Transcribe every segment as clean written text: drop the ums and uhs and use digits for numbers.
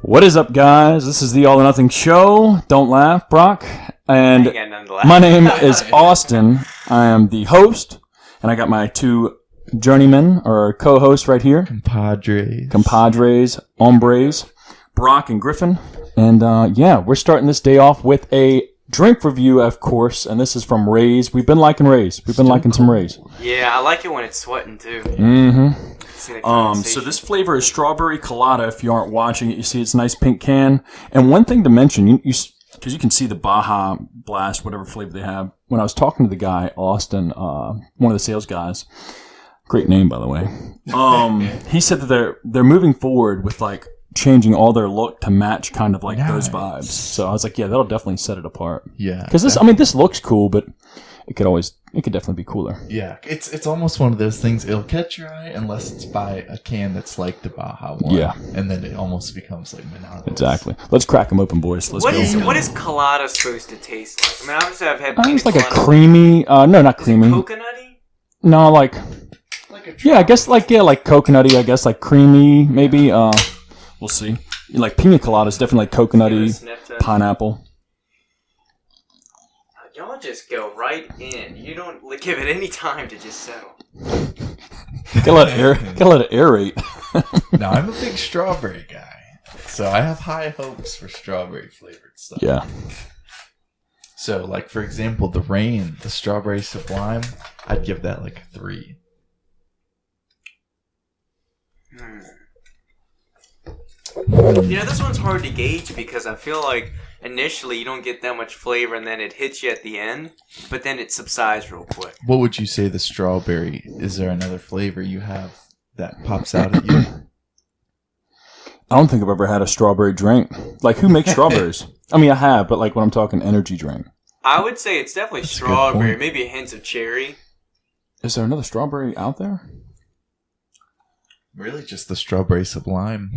What is up, guys? This is the All or Nothing Show. Don't laugh, Brock. And my name is Austin. I am the host, and I got my two journeymen, or co-hosts right here. Compadres, hombres, Brock and Griffin. And we're starting this day off with a drink review, of course, and this is from Ray's. We've been liking Ray's. We've been liking some Ray's. Yeah, I like it when it's sweating, too. Mm-hmm. So this flavor is strawberry colada. If you aren't watching it, you see it's a nice pink can. And one thing to mention, because you can see the Baja Blast, whatever flavor they have. When I was talking to the guy, Austin, one of the sales guys, great name, by the way, he said that they're moving forward with like changing all their look to match kind of like those vibes. So I was like, yeah, that'll definitely set it apart. Yeah. Because this looks cool, but it could definitely be cooler. Yeah, it's almost one of those things. It'll catch your eye unless it's by a can that's like the Baja one. Yeah, and then it almost becomes like monotonous. Exactly. Let's crack them open, boys. Let's go. What is colada supposed to taste like? I mean, obviously I've had. It's like a creamy. No, not creamy. Coconutty. No, like I guess like coconutty. I guess like creamy, maybe. We'll see. Like pina colada is definitely like coconutty, pineapple. Y'all just go right in. You don't give it any time to just settle. Gotta let it aerate. No, I'm a big strawberry guy, so I have high hopes for strawberry flavored stuff. Yeah. So, like for example, the strawberry sublime, I'd give that like a 3. This one's hard to gauge because I feel like initially you don't get that much flavor and then it hits you at the end, but then it subsides real quick. What would you say the strawberry? Is there another flavor you have that pops out at you? I don't think I've ever had a strawberry drink. Like, who makes strawberries? I mean, I have, but like when I'm talking energy drink. I would say it's definitely strawberry, maybe a hint of cherry. Is there another strawberry out there? Really, just the strawberry sublime.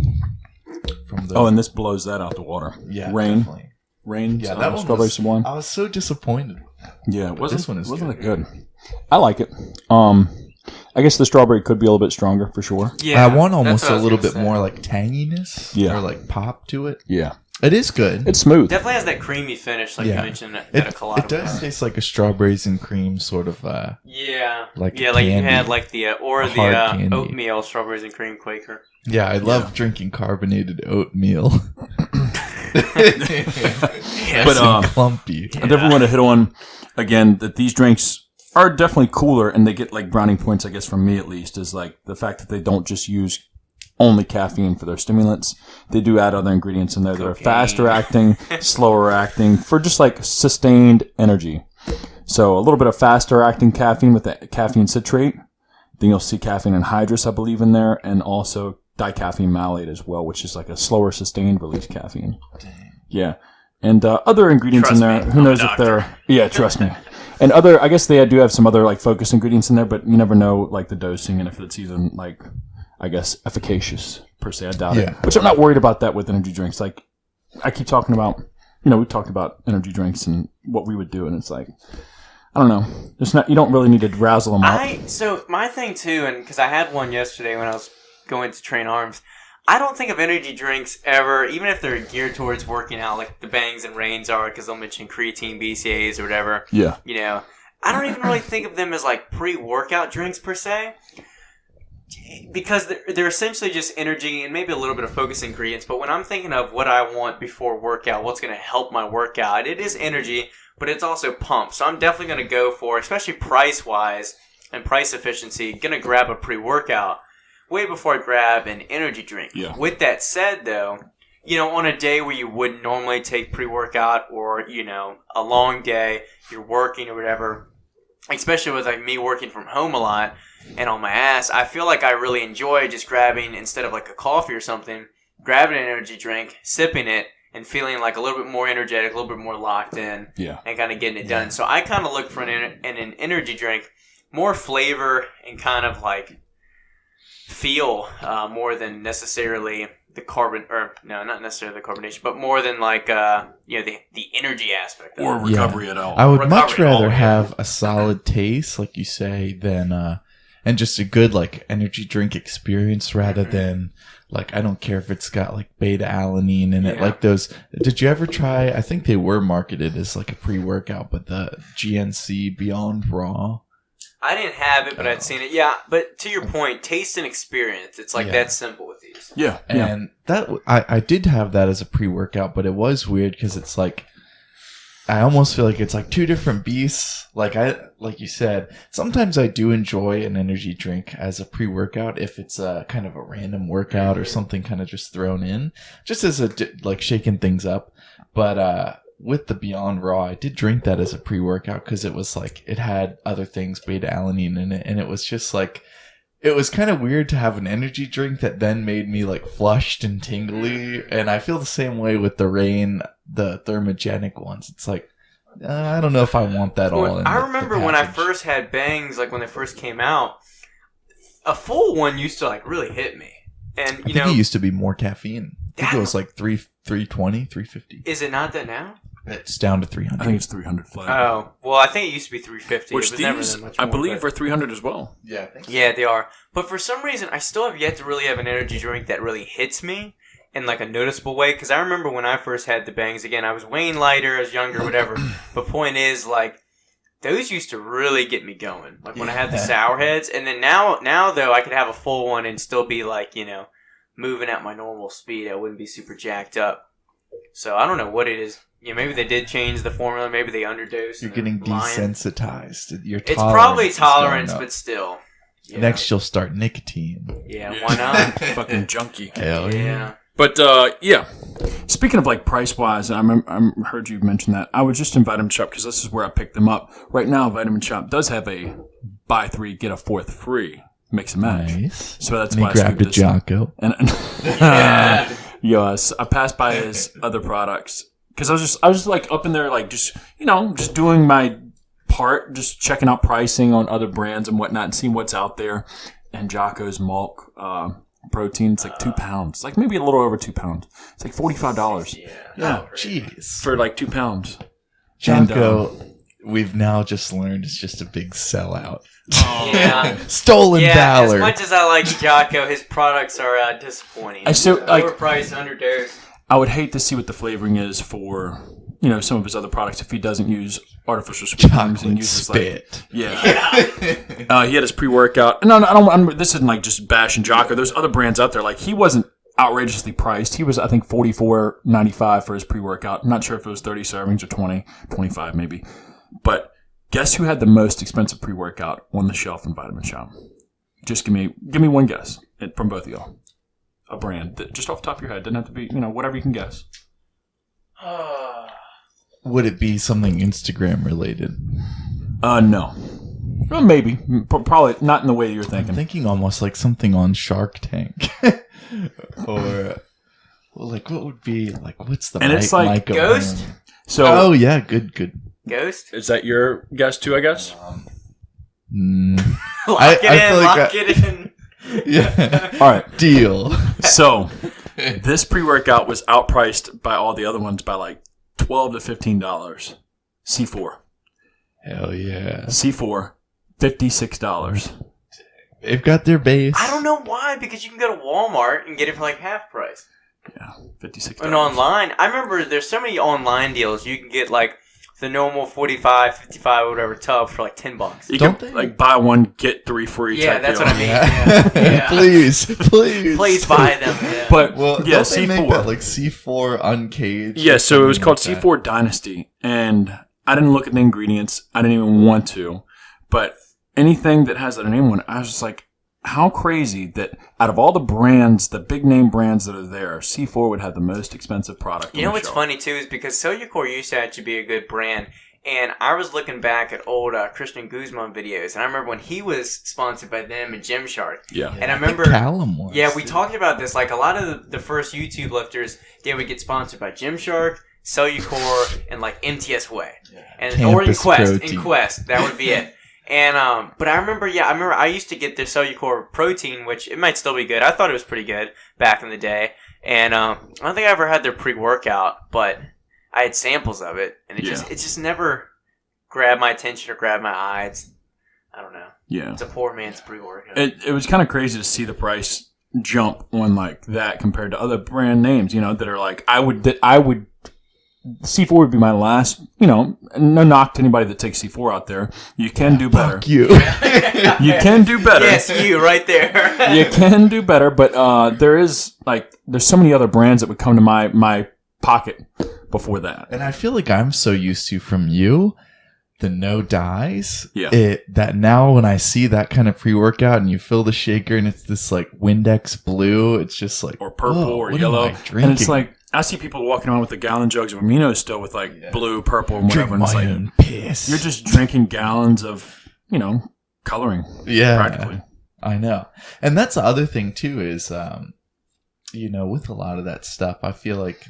And this blows that out the water. Yeah, Rain. Definitely. Rain. Yeah, that one strawberry sublime. I was so disappointed. Yeah, this one wasn't good. I like it. I guess the strawberry could be a little bit stronger for sure. Yeah, I want almost a little bit more like tanginess, or like pop to it. Yeah, it is good. It's smooth. Definitely has that creamy finish, like you mentioned. A colada. It does taste like a strawberries and cream sort of. Like like you had like the oatmeal strawberries and cream Quaker. Yeah, I love drinking carbonated oatmeal. But clumpy. I definitely want to hit on again that these drinks are definitely cooler, and they get like brownie points, I guess, from me at least, is like the fact that they don't just use only caffeine for their stimulants. They do add other ingredients in there that are faster acting, slower acting, for just like sustained energy. So a little bit of faster acting caffeine with the caffeine citrate. Then you'll see caffeine anhydrous, I believe, in there, and also dicaffeine malate as well, which is like a slower sustained release caffeine. Dang. Yeah. And other ingredients in there. Who knows if they're... Yeah, trust me. And I guess they do have some other like focus ingredients in there, but you never know like the dosing and if it's even like, I guess, efficacious per se. I doubt it. Which I'm not worried about that with energy drinks. Like, I keep talking about, we talked about energy drinks and what we would do, and it's like, I don't know. You don't really need to razzle them out. So my thing too, and because I had one yesterday when I was going to train arms, I don't think of energy drinks ever, even if they're geared towards working out, like the Bangs and Reigns are, because they'll mention creatine, BCAAs, or whatever. Yeah. I don't even really think of them as like pre-workout drinks per se, because they're essentially just energy and maybe a little bit of focus ingredients. But when I'm thinking of what I want before workout, what's going to help my workout, it is energy, but it's also pump. So I'm definitely going to go for, especially price-wise and price efficiency, going to grab a pre-workout way before I grab an energy drink. Yeah. With that said, though, on a day where you wouldn't normally take pre-workout, or, a long day, you're working or whatever, especially with like me working from home a lot and on my ass, I feel like I really enjoy just grabbing, instead of like a coffee or something, grabbing an energy drink, sipping it, and feeling like a little bit more energetic, a little bit more locked in, and kind of getting it done. So I kind of look for an energy drink, more flavor and kind of like feel more than necessarily the carbon, or no, not necessarily the carbonation, but more than like the energy aspect of or recovery at all. I would much rather have a solid taste, like you say, than and just a good like energy drink experience rather than Like, I don't care if it's got like beta alanine in it. Yeah. Like those. Did you ever try? I think they were marketed as like a pre-workout, but the GNC Beyond Raw. I didn't have it, but I'd seen it. Yeah, but to your point, taste and experience. It's like that simple with these. Yeah. And that I did have that as a pre-workout, but it was weird because it's like I almost feel like it's like two different beasts. Like you said, sometimes I do enjoy an energy drink as a pre-workout if it's a kind of a random workout or something kind of just thrown in, just as like shaking things up. But with the Beyond Raw, I did drink that as a pre-workout because it was like it had other things, beta alanine in it, and it was just like it was kind of weird to have an energy drink that then made me like flushed and tingly. And I feel the same way with the Rain, the thermogenic ones. It's like I don't know if I want that all. In I remember when I first had Bangs, like when they first came out, a full one used to like really hit me. And I think it used to be more caffeine. I think it was like 320, 350. Is it not that now? It's down to 300. I think it's 300 flat. Oh, well, I think it used to be 350. Which it was never these, that much I more, believe, but- are 300 as well. Yeah, I think so. Yeah, they are. But for some reason, I still have yet to really have an energy drink that really hits me in like a noticeable way. Because I remember when I first had the Bangs, again, I was weighing lighter, I was younger, whatever. But point is, like, those used to really get me going. Like when I had the sour heads. And then now though, I could have a full one and still be like, moving at my normal speed. I wouldn't be super jacked up. So I don't know what it is. Maybe they did change the formula. Maybe they underdosed. You're getting desensitized. It's probably tolerance, but still. Next, you'll start nicotine. Yeah, why not? Fucking junkie. Hell Yeah. But yeah, speaking of like price wise, I heard you mention that. I was just in Vitamin Shop because this is where I picked them up. Right now, Vitamin Shop does have a buy 3 get a 4th free mix and match. Nice. So that's And why he grabbed I a Jocko. And yes, I passed by his other products because I was just like up in there, like just doing my part, just checking out pricing on other brands and whatnot, and seeing what's out there. And Jocko's milk protein, it's like 2 pounds, like maybe a little over 2 pounds. It's like $45. Yeah, jeez. For like 2 pounds. Jocko, we've now just learned it's just a big sellout. Yeah. Stolen valor. As much as I like Jocko, his products are disappointing. I still like. Overpriced, underdosed. I would hate to see what the flavoring is for some of his other products if he doesn't use artificial sweeteners and uses spit. He had his pre-workout. No, I don't. This isn't like just bashing Jocko. There's other brands out there. Like he wasn't outrageously priced. He was, I think, $44.95 for his pre-workout. I'm not sure if it was 30 servings or 20, 25 maybe. But guess who had the most expensive pre-workout on the shelf in Vitamin Shop? Just give me one guess from both of y'all. A brand that just off the top of your head, doesn't have to be, whatever you can guess. Would it be something Instagram related? No. Well, maybe. Probably not in the way you're I'm thinking. thinking almost like something on Shark Tank. Or, like, what would be, like, what's the And it's like Ghost? So, Oh, yeah, good. Ghost? is that your guess too, I guess? Lock I it in. Yeah. All right. Deal. So, this pre-workout was outpriced by all the other ones by like $12 to $15. C4. Hell yeah. C4, $56. They've got their base. I don't know why, because you can go to Walmart and get it for like half price. Yeah, $56. And online, I remember there's so many online deals. You can get like the normal 45, 55, whatever tub for like $10. You Don't can they? like buy one, get 3 free Yeah, type that's deal. what I mean. Yeah. Please. Please buy them. Yeah. But, Well, yeah, don't they make C4. that, like C4 Uncaged? Yeah, or so it was something called like that? C4 Dynasty, and I didn't look at the ingredients. I didn't even want to. But anything that has that name on it, I was just like, how crazy that out of all the brands, the big name brands that are there, C4 would have the most expensive product. You know what's funny too is because Cellucor used to actually be a good brand, and I was looking back at old Christian Guzman videos, and I remember when he was sponsored by them and Gymshark. Yeah. And I remember, Callum was. yeah, we talked about this. Like a lot of the first YouTube lifters, they would get sponsored by Gymshark, Cellucor, and like MTS Way, and or in Campus Quest. Protein. In Quest, that would be it. And but I remember I used to get their Cellucor protein, which it might still be good. I thought it was pretty good back in the day. And I don't think I ever had their pre-workout, but I had samples of it, and it just never grabbed my attention or grabbed my eye. I don't know. Yeah. It's a poor man's pre-workout. It was kind of crazy to see the price jump on like that compared to other brand names, that are like, I would C4 would be my last, no knock to anybody that takes C4 out there. You can do better. Fuck you. You can do better. Yes, you right there. You can do better, but there's so many other brands that would come to my pocket before that. And I feel like I'm so used to from you the no dyes. Yeah. That now when I see that kind of pre-workout and you fill the shaker and it's this like Windex blue, it's just like, or purple or what yellow. am I drinking? And it's like, I see people walking around with the gallon jugs of aminos still with like blue, purple, and whatever. Drink And it's my like, own piss. you're just drinking gallons of, coloring. Yeah. Practically. I know. And that's the other thing too is, with a lot of that stuff, I feel like,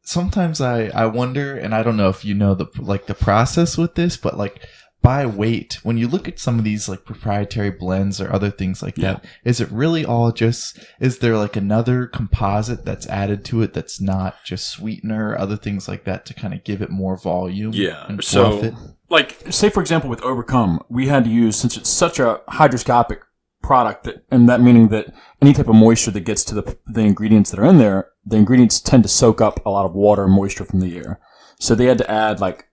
sometimes I wonder, and I don't know if you know the process with this, but like by weight, when you look at some of these like proprietary blends or other things like that, is it really all is there like another composite that's added to it that's not just sweetener or other things like that to kind of give it more volume? Yeah. And So, fluff it? like, say for example with Overcome, we had to use, since it's such a hydroscopic product, that meaning that any type of moisture that gets to the ingredients that are in there, the ingredients tend to soak up a lot of water and moisture from the air. So they had to add like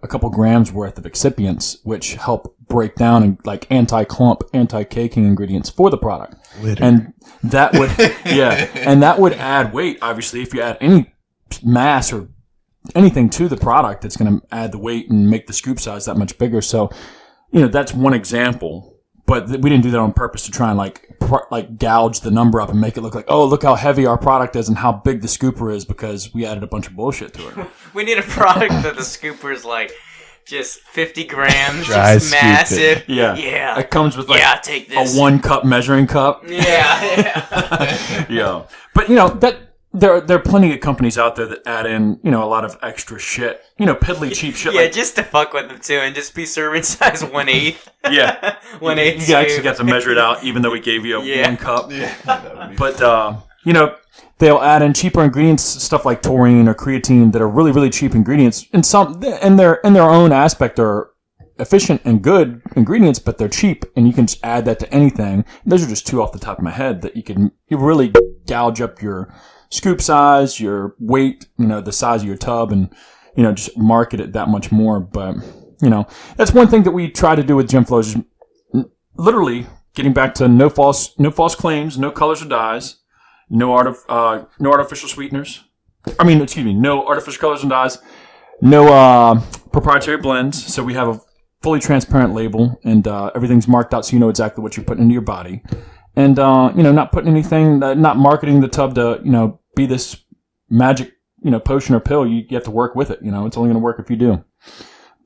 a couple grams worth of excipients, which help break down and like anti-clump, anti-caking ingredients for the product. Glitter. And that would, and that would add weight. Obviously, if you add any mass or anything to the product, it's going to add the weight and make the scoop size that much bigger. So, that's one example. But we didn't do that on purpose to try and like gouge the number up and make it look like, oh, look how heavy our product is and how big the scooper is because we added a bunch of bullshit to it. We need a product that the scooper is like just 50 grams, Dry just scoop massive. it. Yeah. It comes with like take a this. 1 cup measuring cup. Yeah. Yeah. But that there are plenty of companies out there that add in, a lot of extra shit. Piddly cheap shit. Yeah, like, just to fuck with them too, and just be serving size 1/8. Yeah. 1/8. You actually got to measure it out, even though we gave you a 1 cup. Yeah, that would be But, they'll add in cheaper ingredients, stuff like taurine or creatine that are really, really cheap ingredients. And some, in their own aspect, are efficient and good ingredients, but they're cheap, and you can just add that to anything. Those are just two off the top of my head that you really gouge up your scoop size, your weight, the size of your tub, and, just market it that much more. But, that's one thing that we try to do with GYMFLO is just literally getting back to no false claims, no colors or dyes, no artificial sweeteners. No artificial colors and dyes, no proprietary blends. So we have a fully transparent label, and everything's marked out so you know exactly what you're putting into your body. And, not putting anything, not marketing the tub to, be this magic, potion or pill. You have to work with it. It's only going to work if you do.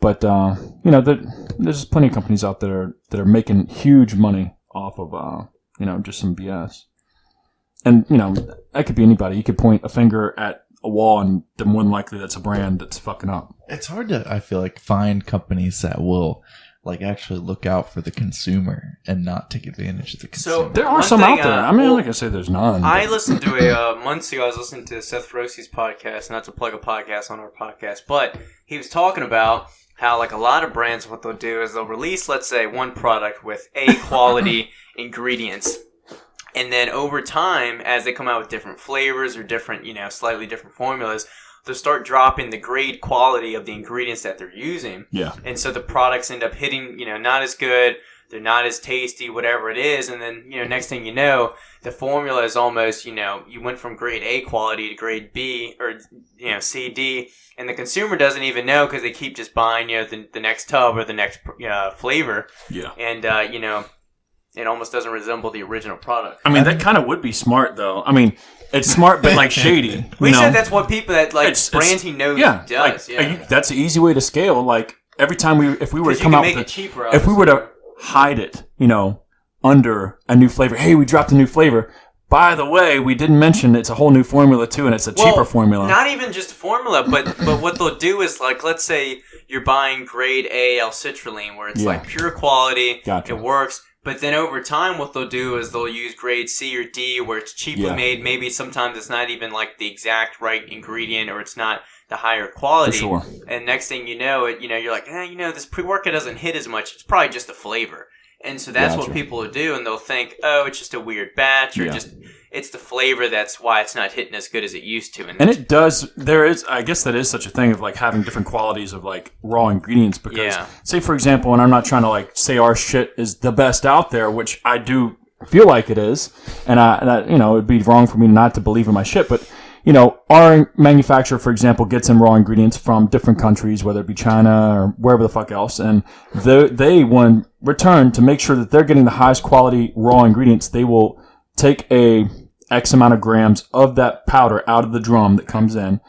But, there's plenty of companies out there that are making huge money off of, just some BS. And, that could be anybody. You could point a finger at a wall and then more than likely that's a brand that's fucking up. It's hard to, I feel like, find companies that will like actually look out for the consumer and not take advantage of the consumer. So There are one some thing, out there. well, like I say, there's none. I but- listened to months ago. I was listening to Seth Rossi's podcast, not to plug a podcast on our podcast, but he was talking about how like a lot of brands, what they'll do is they'll release, let's say, one product with A quality ingredients, and then over time, as they come out with different flavors or different, slightly different formulas, they'll start dropping the grade quality of the ingredients that they're using. Yeah. And so the products end up hitting, not as good. They're not as tasty, whatever it is. And then, next thing you know, the formula is almost, you went from grade A quality to grade B or, C, D. And the consumer doesn't even know because they keep just buying, the next tub or the next flavor. Yeah. And, it almost doesn't resemble the original product. That kind of would be smart, though. It's smart, but like shady. We said that's what people that like It's- brands he knows Yeah, does. that's an easy way to scale. Like every time if we were to Because you come can out make with it cheaper. if we were to hide it, under a new flavor. Hey, we dropped a new flavor. By the way, we didn't mention it's a whole new formula too, and it's a cheaper formula. Not even just formula, but what they'll do is like, let's say you're buying grade A L-citrulline, where it's like pure quality, Gotcha. it works. But then over time, what they'll do is they'll use grade C or D, where it's cheaper made. Maybe sometimes it's not even like the exact right ingredient, or it's not the higher quality. For sure. And next thing you know, you're like, this pre-workout doesn't hit as much. It's probably just the flavor. And so that's Gotcha. what people will do, and they'll think, oh, it's just a weird batch, or just it's the flavor that's why it's not hitting as good as it used to. And it does. There is, I guess, that is such a thing of like having different qualities of like raw ingredients. Because, say for example, and I'm not trying to like say our shit is the best out there, which I do feel like it is, and I you know, it'd be wrong for me not to believe in my shit, but. You know, our manufacturer, for example, gets in raw ingredients from different countries, whether it be China or wherever the fuck else, and they when return to make sure that they're getting the highest quality raw ingredients, they will take a X amount of grams of that powder out of the drum that comes in,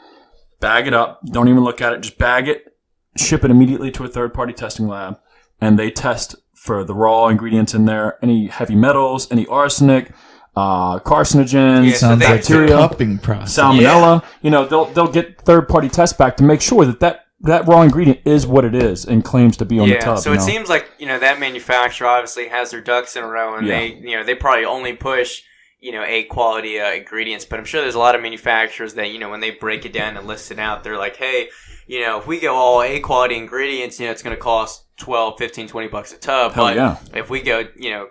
bag it up, don't even look at it, just bag it, ship it immediately to a third-party testing lab, and they test for the raw ingredients in there, any heavy metals, any arsenic, carcinogens, bacteria, cupping process, salmonella. You know, they'll get third-party tests back to make sure that raw ingredient is what it is and claims to be on the tub. So it seems like, you know, that manufacturer obviously has their ducks in a row, and they probably only push, you know, A quality ingredients. But I'm sure there's a lot of manufacturers that, you know, when they break it down and list it out, they're like, hey, you know, if we go all A quality ingredients, you know, it's going to cost $12, $15, $20 a tub. But if we go, you know,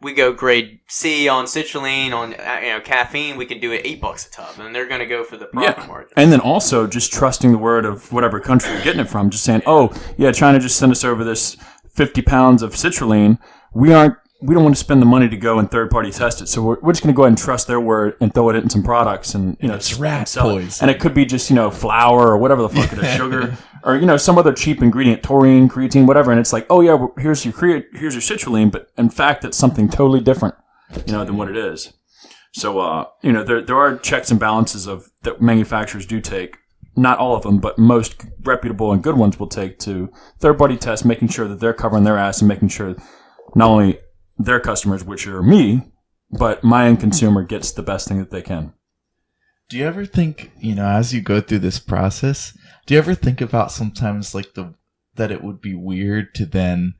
we go grade C on citrulline, on caffeine, we can do it $8 a tub, and they're going to go for the profit margin. And then also just trusting the word of whatever country you're getting it from, just saying, oh yeah, China just sent us over this 50 pounds of citrulline. We don't want to spend the money to go and third party test it, so we're just going to go ahead and trust their word and throw it in some products, and you know, it's rat poison. And it could be just, you know, flour or whatever the fuck it is, sugar. Or, you know, some other cheap ingredient, taurine, creatine, whatever, and it's like, oh yeah, here's your citrulline, but in fact, it's something totally different, you know, than what it is. So, you know, there are checks and balances that manufacturers do take. Not all of them, but most reputable and good ones will take to third-party tests, making sure that they're covering their ass and making sure not only their customers, which are me, but my end consumer gets the best thing that they can. Do you ever think, you know, as you go through this process, do you ever think about sometimes like that it would be weird to then,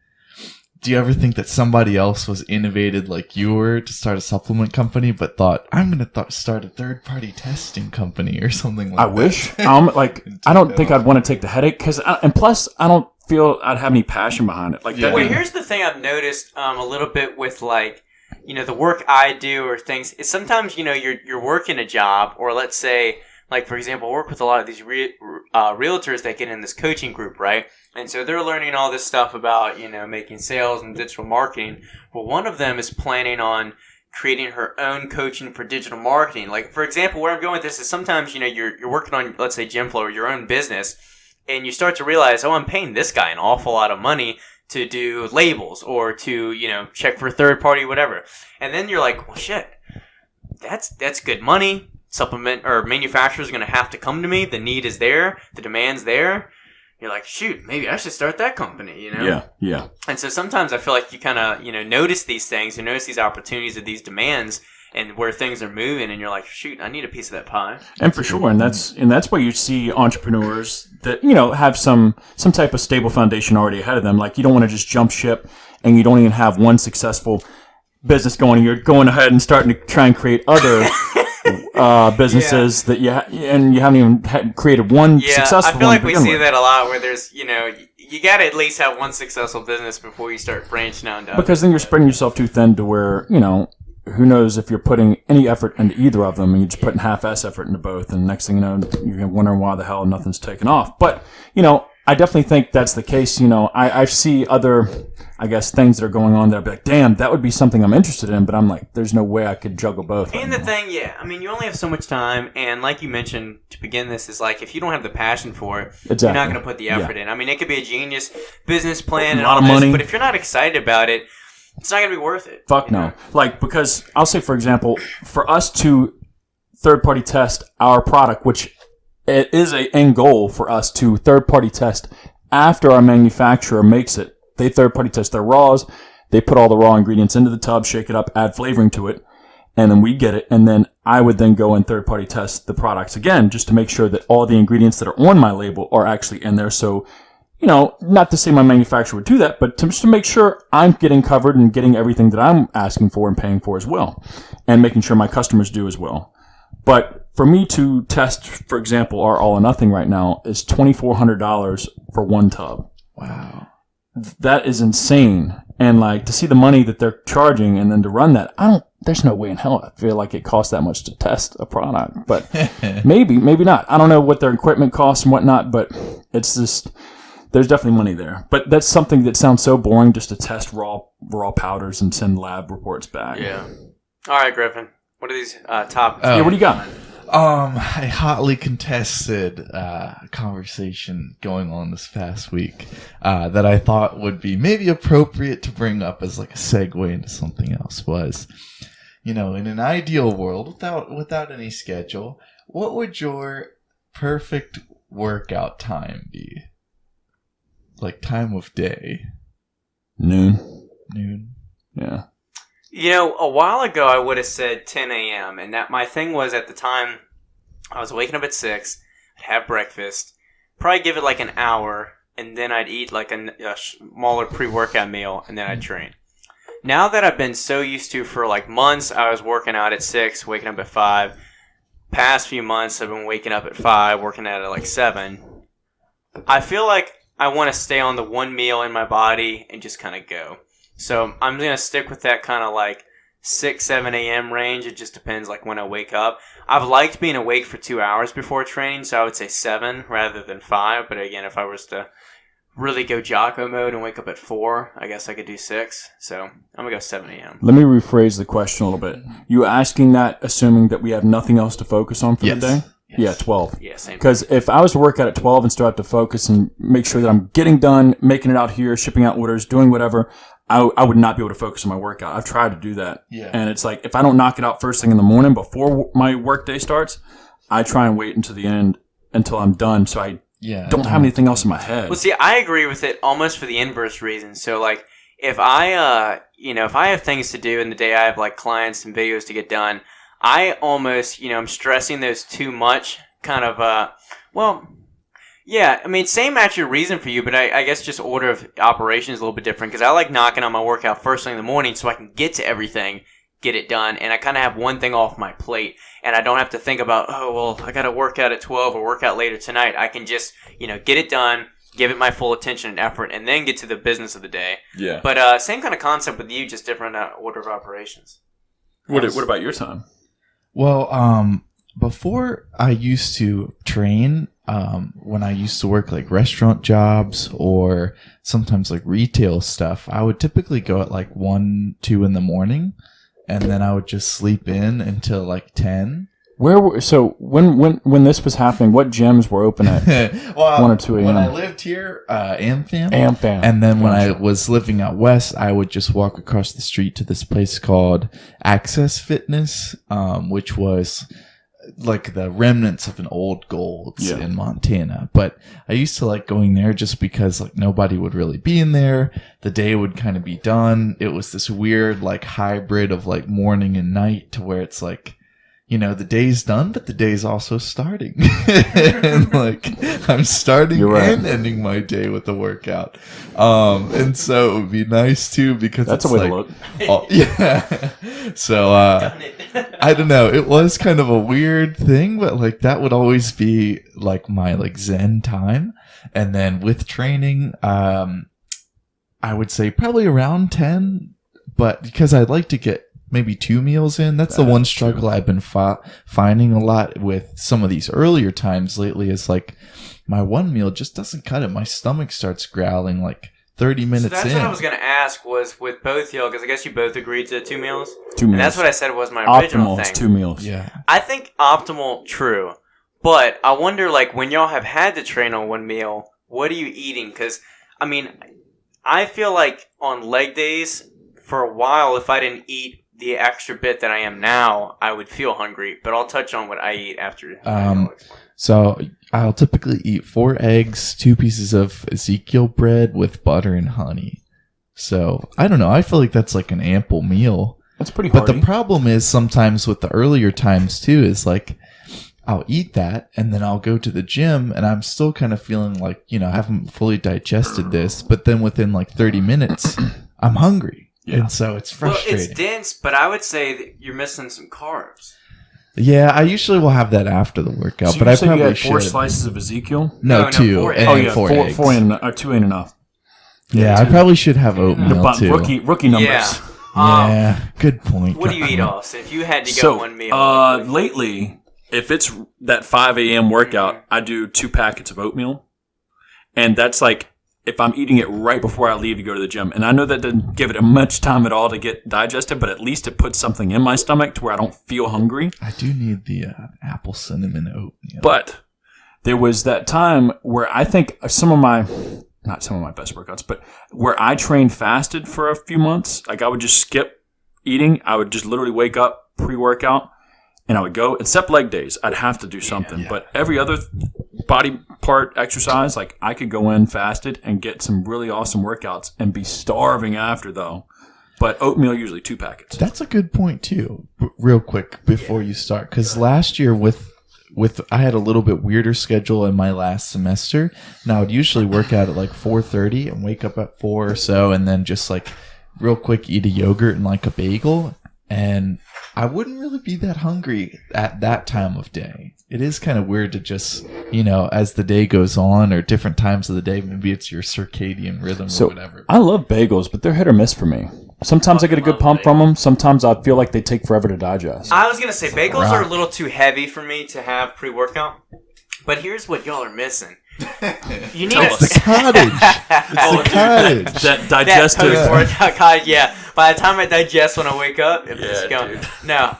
do you ever think that somebody else was innovated like you were to start a supplement company, but thought, I'm going to start a third-party testing company or something like that? I wish. I don't think I'd want to take the headache, and plus, I don't feel I'd have any passion behind it. Like, well, here's the thing I've noticed a little bit with, like, you know, the work I do or things is sometimes, you know, you're working a job, or let's say, like, for example, I work with a lot of these realtors that get in this coaching group, right? And so they're learning all this stuff about, you know, making sales and digital marketing. Well, one of them is planning on creating her own coaching for digital marketing. Like, for example, where I'm going with this is sometimes, you know, you're working on, let's say, GYMFLO or your own business, and you start to realize, oh, I'm paying this guy an awful lot of money to do labels or to, you know, check for third party, whatever. And then you're like, well, shit, that's good money. Supplement or manufacturers are going to have to come to me. The need is there. The demand's there. You're like, shoot, maybe I should start that company, you know? Yeah. And so sometimes I feel like you kind of, you know, notice these things, you notice these opportunities of these demands and where things are moving, and you're like, shoot, I need a piece of that pie. And for sure, and that's why you see entrepreneurs that, you know, have some type of stable foundation already ahead of them. Like, you don't want to just jump ship and you don't even have one successful business going, and you're going ahead and starting to try and create other businesses that you haven't even created one successful one. I feel like we see that a lot where there's, you know, you got to at least have one successful business before you start branching out. Because then you're spreading yourself too thin to where, you know, who knows if you're putting any effort into either of them and you're just putting half-ass effort into both, and next thing you know, you're wondering why the hell nothing's taken off. But, you know, I definitely think that's the case. You know, I see other, I guess, things that are going on that I'd be like, damn, that would be something I'm interested in, but I'm like, there's no way I could juggle both. And the thing, I mean, you only have so much time, and like you mentioned to begin this, is like, if you don't have the passion for it, you're not going to put the effort in. I mean, it could be a genius business plan and all this, money, but if you're not excited about it, it's not going to be worth it. Fuck no. Like, because I'll say, for example, for us to third-party test our product, which it is an end goal for us to third-party test after our manufacturer makes it. They third-party test their raws. They put all the raw ingredients into the tub, shake it up, add flavoring to it, and then we get it. And then I would then go and third-party test the products again, just to make sure that all the ingredients that are on my label are actually in there. So, you know, not to say my manufacturer would do that, but just to make sure I'm getting covered and getting everything that I'm asking for and paying for as well, and making sure my customers do as well. But for me to test, for example, our All or Nothing right now is $2,400 for one tub. Wow. That is insane. And like to see the money that they're charging and then to run that, there's no way in hell I feel like it costs that much to test a product. But maybe not. I don't know what their equipment costs and whatnot, but it's just, there's definitely money there. But that's something that sounds so boring, just to test raw powders and send lab reports back. Yeah. All right, Griffin. What are these topics? Yeah, what do you got? A hotly contested conversation going on this past week that I thought would be maybe appropriate to bring up as like a segue into something else was, in an ideal world without any schedule, what would your perfect workout time be? Like time of day? Noon. Yeah. A while ago I would have said 10 a.m. and that my thing was at the time I was waking up at 6, I'd have breakfast, probably give it like an hour, and then I'd eat like a smaller pre-workout meal, and then I'd train. Now that I've been so used to for like months, I was working out at 6, waking up at 5. Past few months I've been waking up at 5, working out at like 7. I feel like I want to stay on the one meal in my body and just kind of go. So I'm going to stick with that kind of like 6, 7 a.m. range. It just depends like when I wake up. I've liked being awake for 2 hours before training, so I would say 7 rather than 5. But again, if I was to really go Jocko mode and wake up at 4, I guess I could do 6. So I'm going to go 7 a.m. Let me rephrase the question a little bit. You asking that assuming that we have nothing else to focus on for the day? Yes. Yeah, 12. Yeah, same. Because if I was to work out at 12 and still have to focus and make sure that I'm getting done, making it out here, shipping out orders, doing whatever, I would not be able to focus on my workout. I've tried to do that. Yeah. And it's like, if I don't knock it out first thing in the morning before my work day starts, I try and wait until the end, until I'm done, so I don't have anything else in my head. Well, see, I agree with it almost for the inverse reason. So, like, if I, if I have things to do in the day, I have, like, clients and videos to get done, I almost, I'm stressing those too much, kind of, yeah, I mean, same actual reason for you, but I guess just order of operation is a little bit different because I like knocking on my workout first thing in the morning so I can get to everything, get it done, and I kind of have one thing off my plate, and I don't have to think about, I got to work out at 12 or work out later tonight. I can just, get it done, give it my full attention and effort, and then get to the business of the day. Yeah. But same kind of concept with you, just different order of operations. What about your time? Well, before I used to train, when I used to work like restaurant jobs or sometimes like retail stuff, I would typically go at like 1, 2 in the morning, and then I would just sleep in until like 10. When this was happening, what gyms were open at 1 or 2 a.m.? When I lived here, AmFam. And then when I was living out west, I would just walk across the street to this place called Access Fitness, which was like the remnants of an old Gold's in Montana. But I used to like going there just because like nobody would really be in there. The day would kind of be done. It was this weird like hybrid of like morning and night to where it's like, the day's done, but the day's also starting. And like I'm starting and ending my day with a workout. And so it would be nice too because that's it's a way like, to look. yeah. So I don't know. It was kind of a weird thing, but like that would always be like my like Zen time. And then with training, I would say probably around 10, but because I'd like to get maybe 2 meals in. That's the one struggle I've been finding a lot with some of these earlier times lately is like my one meal just doesn't cut it. My stomach starts growling like 30 minutes in. So that's what I was going to ask was with both y'all, because I guess you both agreed to 2 meals. 2 meals. And that's what I said was my original Optimal thing. is 2 meals. Yeah. I think optimal, true. But I wonder, like, when y'all have had to train on 1 meal, what are you eating? Because, I mean, I feel like on leg days, for a while, if I didn't eat the extra bit that I am now, I would feel hungry. But I'll touch on what I eat after. So I'll typically eat 4 eggs, 2 pieces of Ezekiel bread with butter and honey. So I don't know. I feel like that's like an ample meal. That's pretty hearty. But the problem is sometimes with the earlier times too is like I'll eat that and then I'll go to the gym and I'm still kind of feeling like, I haven't fully digested this. But then within like 30 minutes, I'm hungry. Yeah. And so it's frustrating. Well, it's dense, but I would say that you're missing some carbs. Yeah, I usually will have that after the workout, So but I probably you had should. 4 slices of Ezekiel? No, 2. 4 and eggs. 4 eggs. 2 ain't enough. Yeah, I probably should have oatmeal too. Rookie numbers. Yeah. Yeah, good point. What do you eat, Austin? If you had to go one meal. Lately, if it's that 5 a.m. workout, I do 2 packets of oatmeal. And that's like if I'm eating it right before I leave to go to the gym. And I know that doesn't give it much time at all to get digested, but at least it puts something in my stomach to where I don't feel hungry. I do need the apple cinnamon oatmeal. But there was that time where I think not some of my best workouts, but where I trained fasted for a few months. Like I would just skip eating. I would just literally wake up pre-workout and I would go, except leg days. I'd have to do something. Yeah. But every other body part exercise, like I could go in fasted and get some really awesome workouts and be starving after though. But oatmeal, usually 2 packets. That's a good point too. Real quick before you start, because last year with I had a little bit weirder schedule in my last semester. Now I'd usually work out at like 4:30 and wake up at 4 or so, and then just like real quick eat a yogurt and like a bagel, and I wouldn't really be that hungry at that time of day. It is kind of weird to just, as the day goes on or different times of the day, maybe it's your circadian rhythm or whatever. I love bagels, but they're hit or miss for me. Sometimes I get a good pump from them. Sometimes I feel like they take forever to digest. I was going to say, bagels are a little too heavy for me to have pre-workout. But here's what y'all are missing. You need It's the cottage. It's the cottage. That digestive. That post-workout cottage, yeah. By the time I digest when I wake up, it's going. Dude. No,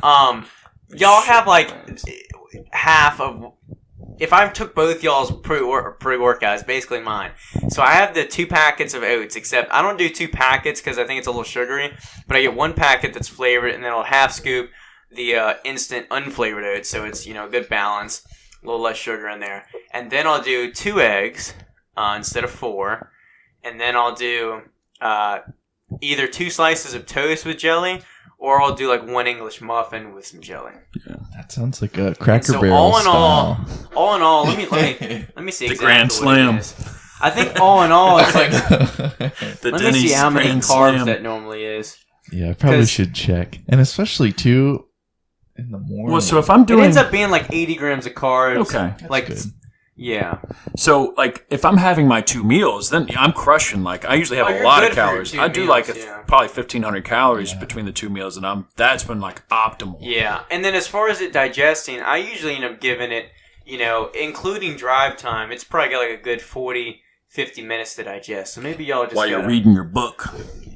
y'all have like half of... If I took both y'all's pre-workout, it's basically mine. So I have the 2 packets of oats, except I don't do 2 packets because I think it's a little sugary. But I get 1 packet that's flavored, and then I'll half scoop the instant unflavored oats. So it's, a good balance, a little less sugar in there. And then I'll do 2 eggs instead of 4. And then I'll do either 2 slices of toast with jelly, or I'll do like 1 English muffin with some jelly. Yeah, that sounds like a Cracker so Barrel style. all in all, let me see the exactly Grand Slam. what it is. I think all in all, it's like let me see how many carbs that normally is. Yeah, I probably should check, and especially too in the morning. Well, so if I'm doing, it ends up being like 80 grams of carbs. Okay, like good. Yeah. So, like, if I'm having my 2 meals, then I'm crushing. Like, I usually have a lot of calories. I do meals, probably 1,500 calories between the 2 meals, and that's been like optimal. Yeah, and then as far as it digesting, I usually end up giving it, including drive time, it's probably got like a good 40, 50 minutes to digest. So maybe y'all just while you're reading your book.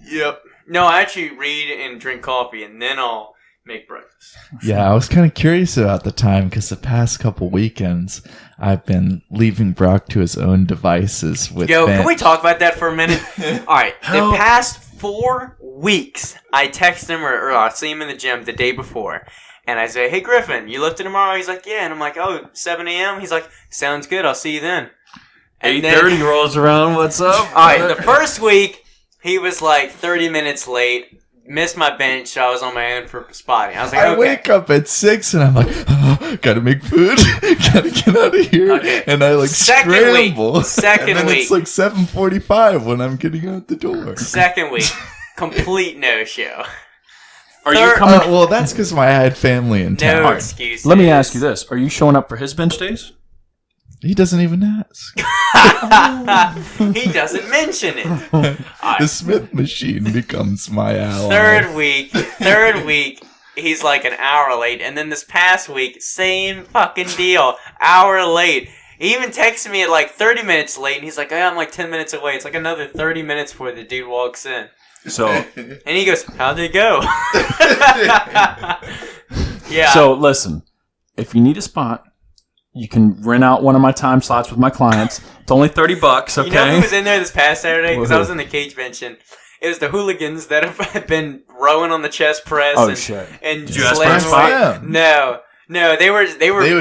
Yep. No, I actually read and drink coffee, and then I'll make breakfast. Yeah, I was kind of curious about the time because the past couple weekends I've been leaving Brock to his own devices with can we talk about that for a minute? All right, the past 4 weeks, I text him or I see him in the gym the day before, and I say, "Hey Griffin, you lifting tomorrow?" He's like, "Yeah," and I'm like, "Oh, 7 a.m.?" He's like, "Sounds good. I'll see you then." 8:30 rolls around. What's up? All right, the first week he was like 30 minutes late. Missed my bench, so I was on my own for spotting. I was like, I wake up at 6 and I'm like, gotta make food, gotta get out of here, and I like scramble. Second and then week, it's like 7:45 when I'm getting out the door. Second week, complete no show. Are you coming? Well, that's because I had family in town. No excuses. Let me ask you this: are you showing up for his bench days? He doesn't even ask. He doesn't mention it. The Smith machine becomes my ally. Third week, he's like an hour late. And then this past week, same fucking deal. Hour late. He even texted me at like 30 minutes late. And he's like, I'm like 10 minutes away. It's like another 30 minutes before the dude walks in. So, and he goes, how'd it go? Yeah. So, listen. If you need a spot, you can rent out one of my time slots with my clients. It's only $30, okay? You know who was in there this past Saturday? Because I was in the cage benching. It was the hooligans that have been rowing on the chest press. Oh, shit. And did you ask for a spot? No, they were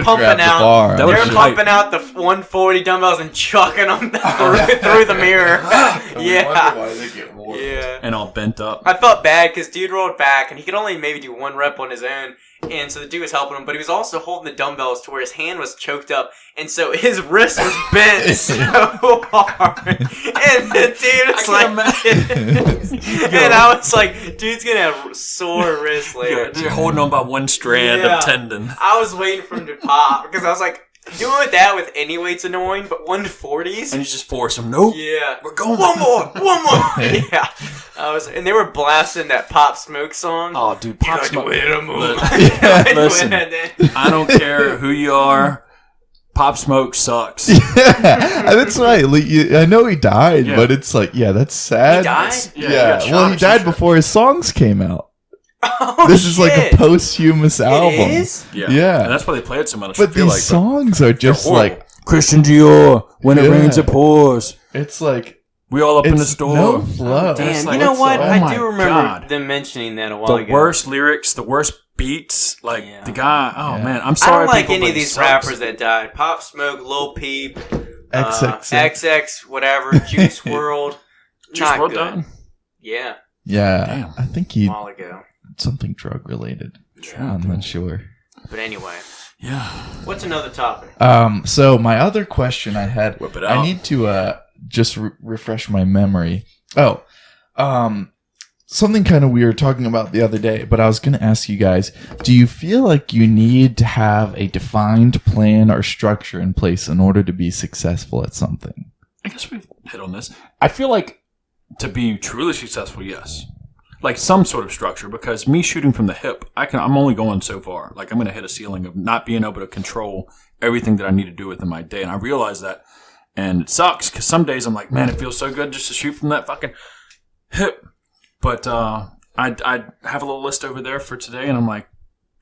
pumping out. They were pumping out the 140 dumbbells and chucking them through the mirror. Yeah. Why they get more. Yeah. And all bent up. I felt bad because dude rolled back and he could only maybe do 1 rep on his own. And so the dude was helping him, but he was also holding the dumbbells to where his hand was choked up, and so his wrist was bent so hard. And the dude was like, and I was like, dude's gonna have sore wrist later. You're holding on by 1 strand of tendon. I was waiting for him to pop because I was like, Doing that with any weight's annoying, but 140s? And you just force them. Nope. Yeah. We're going. One more! Yeah. And they were blasting that Pop Smoke song. Oh, dude, Pop Smoke. Listen, I don't care who you are. Pop Smoke sucks. Yeah, that's right. Like, I know he died, but it's like, that's sad. He died? Yeah. Well, he died before his songs came out. Oh, this is like a posthumous album. It is? Yeah. And that's why they play it so much. But these songs are just like Christian Dior, When It Rains It Pours. It's like we all up in the store. No flow. Damn, like, you know what? I do remember God. them mentioning that a while ago. The worst lyrics, the worst beats. Like the guy. Oh man, I'm I sorry. don't like people, any of these rappers that died. Pop Smoke, Lil Peep, XX, whatever, Juice WRLD. Juice WRLD died? Yeah. Yeah. Damn. I think he a while ago. Something drug related. Yeah. I'm not sure. But anyway. Yeah. What's another topic? So my other question I had, Whip it out. I need to just refresh my memory. Something kind of we were talking about the other day, but I was going to ask you guys, do you feel like you need to have a defined plan or structure in place in order to be successful at something? I guess we've hit on this. I feel like to be truly successful, yes. Like some sort of structure, because me shooting from the hip, I'm only going so far. Like I'm going to hit a ceiling of not being able to control everything that I need to do within my day. And I realize that, and it sucks because some days I'm like, man, it feels so good just to shoot from that fucking hip. But I have a little list over there for today, and I'm like,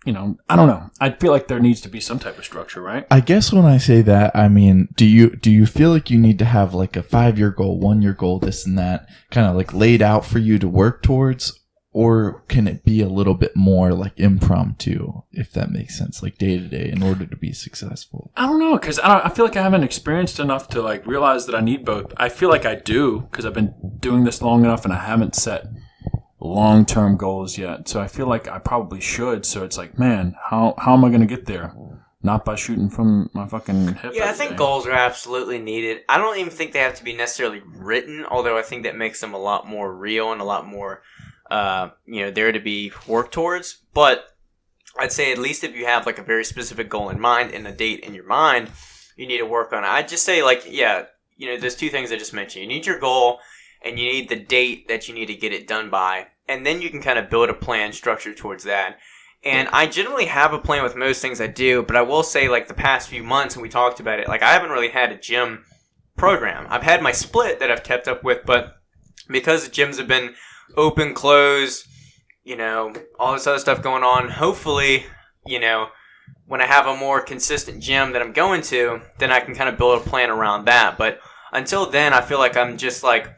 I don't know. I feel like there needs to be some type of structure, right? I guess when I say that, I mean, do you feel like you need to have like a 5-year goal, 1-year goal, this and that, kind of like laid out for you to work towards? Or can it be a little bit more like impromptu, if that makes sense, like day to day in order to be successful? I don't know, because I feel like I haven't experienced enough to like realize that I need both. I feel like I do, because I've been doing this long enough and I haven't set long-term goals yet. So I feel like I probably should. So it's like, man, how am I going to get there? Not by shooting from my fucking hip. Yeah, I think goals are absolutely needed. I don't even think they have to be necessarily written, although I think that makes them a lot more real and a lot more, there to be worked towards. But I'd say at least if you have like a very specific goal in mind and a date in your mind, you need to work on it. I'd just say there's two things I just mentioned. You need your goal and you need the date that you need to get it done by. And then you can kind of build a plan structured towards that. And I generally have a plan with most things I do, but I will say like the past few months, and we talked about it, like I haven't really had a gym program. I've had my split that I've kept up with, but because the gyms have been open, closed, all this other stuff going on, hopefully, when I have a more consistent gym that I'm going to, then I can kind of build a plan around that. But until then, I feel like I'm just like,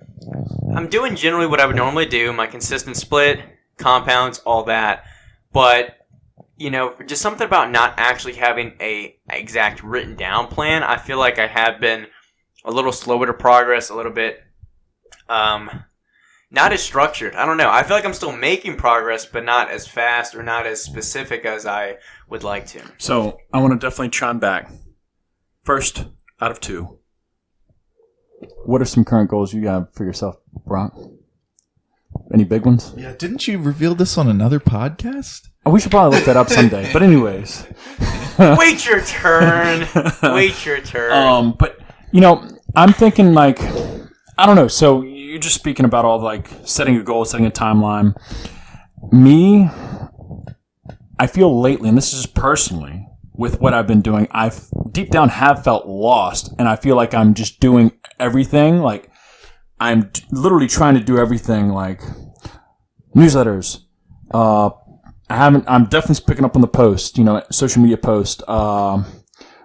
I'm doing generally what I would normally do, my consistent split, compounds, all that. But, just something about not actually having a exact written down plan. I feel like I have been a little slower to progress, a little bit not as structured. I don't know. I feel like I'm still making progress, but not as fast or not as specific as I would like to. So I want to definitely chime back. First out of 2. What are some current goals you have for yourself, Brock? Any big ones? Yeah, didn't you reveal this on another podcast? We should probably look that up someday. But anyways. Wait your turn. Wait your turn. But, I'm thinking like, I don't know. So you're just speaking about all like setting a goal, setting a timeline. Me, I feel lately, and this is just personally, with what I've been doing, I deep down have felt lost, and I feel like I'm just doing everything. Like I'm literally trying to do everything, like newsletters. I'm definitely picking up on the post, social media post,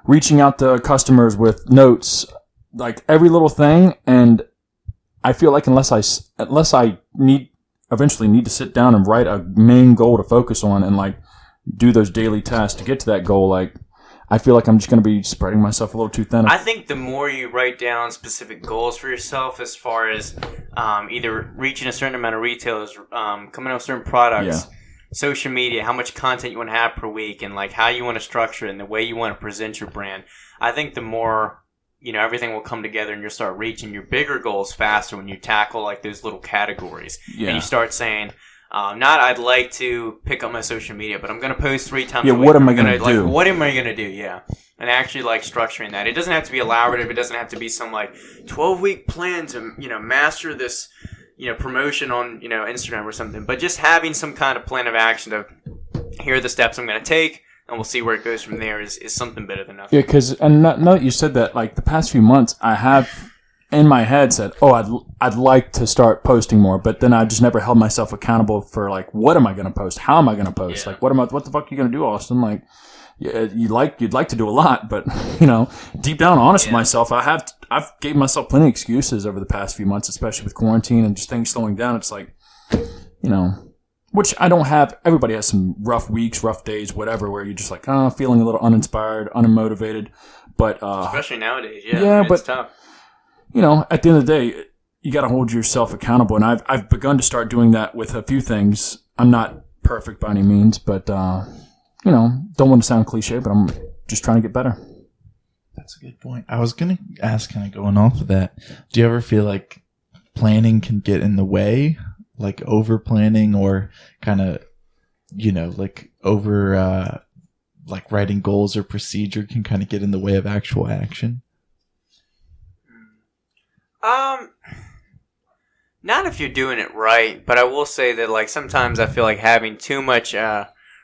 reaching out to customers with notes, like every little thing. And I feel like unless I eventually need to sit down and write a main goal to focus on and like do those daily tasks to get to that goal, like I feel like I'm just going to be spreading myself a little too thin. I think the more you write down specific goals for yourself as far as either reaching a certain amount of retailers, coming up with certain products, social media, how much content you want to have per week, and like how you want to structure it and the way you want to present your brand, I think the more, everything will come together and you'll start reaching your bigger goals faster when you tackle like those little categories. Yeah. And you start saying, Not I'd like to pick up my social media, but I'm going to post 3 times Yeah, a week. what am I going to do? What am I going to do? Yeah. And actually like structuring that. It doesn't have to be elaborative. It doesn't have to be some like 12-week plan to, master this, promotion on, Instagram or something. But just having some kind of plan of action of here are the steps I'm going to take, and we'll see where it goes from there is something better than nothing. Yeah, because now that you said that, like the past few months, I have in my head said, "Oh, I'd like to start posting more," but then I just never held myself accountable for like, what am I going to post? How am I going to post? Yeah. Like, what the fuck are you going to do, Austin? Like, yeah, you'd like to do a lot, but deep down, honest with myself, I've gave myself plenty of excuses over the past few months, especially with quarantine and just things slowing down. It's like, which I don't have. Everybody has some rough weeks, rough days, whatever, where you're just like, feeling a little uninspired, unmotivated. But especially nowadays, but it's tough. At the end of the day, you got to hold yourself accountable, and I've begun to start doing that with a few things. I'm not perfect by any means, but don't want to sound cliche, but I'm just trying to get better. That's a good point. I was going to ask, kind of going off of that, do you ever feel like planning can get in the way? Like over planning or kind of, like over, like writing goals or procedure can kind of get in the way of actual action? Not if you're doing it right, but I will say that like sometimes I feel like having too much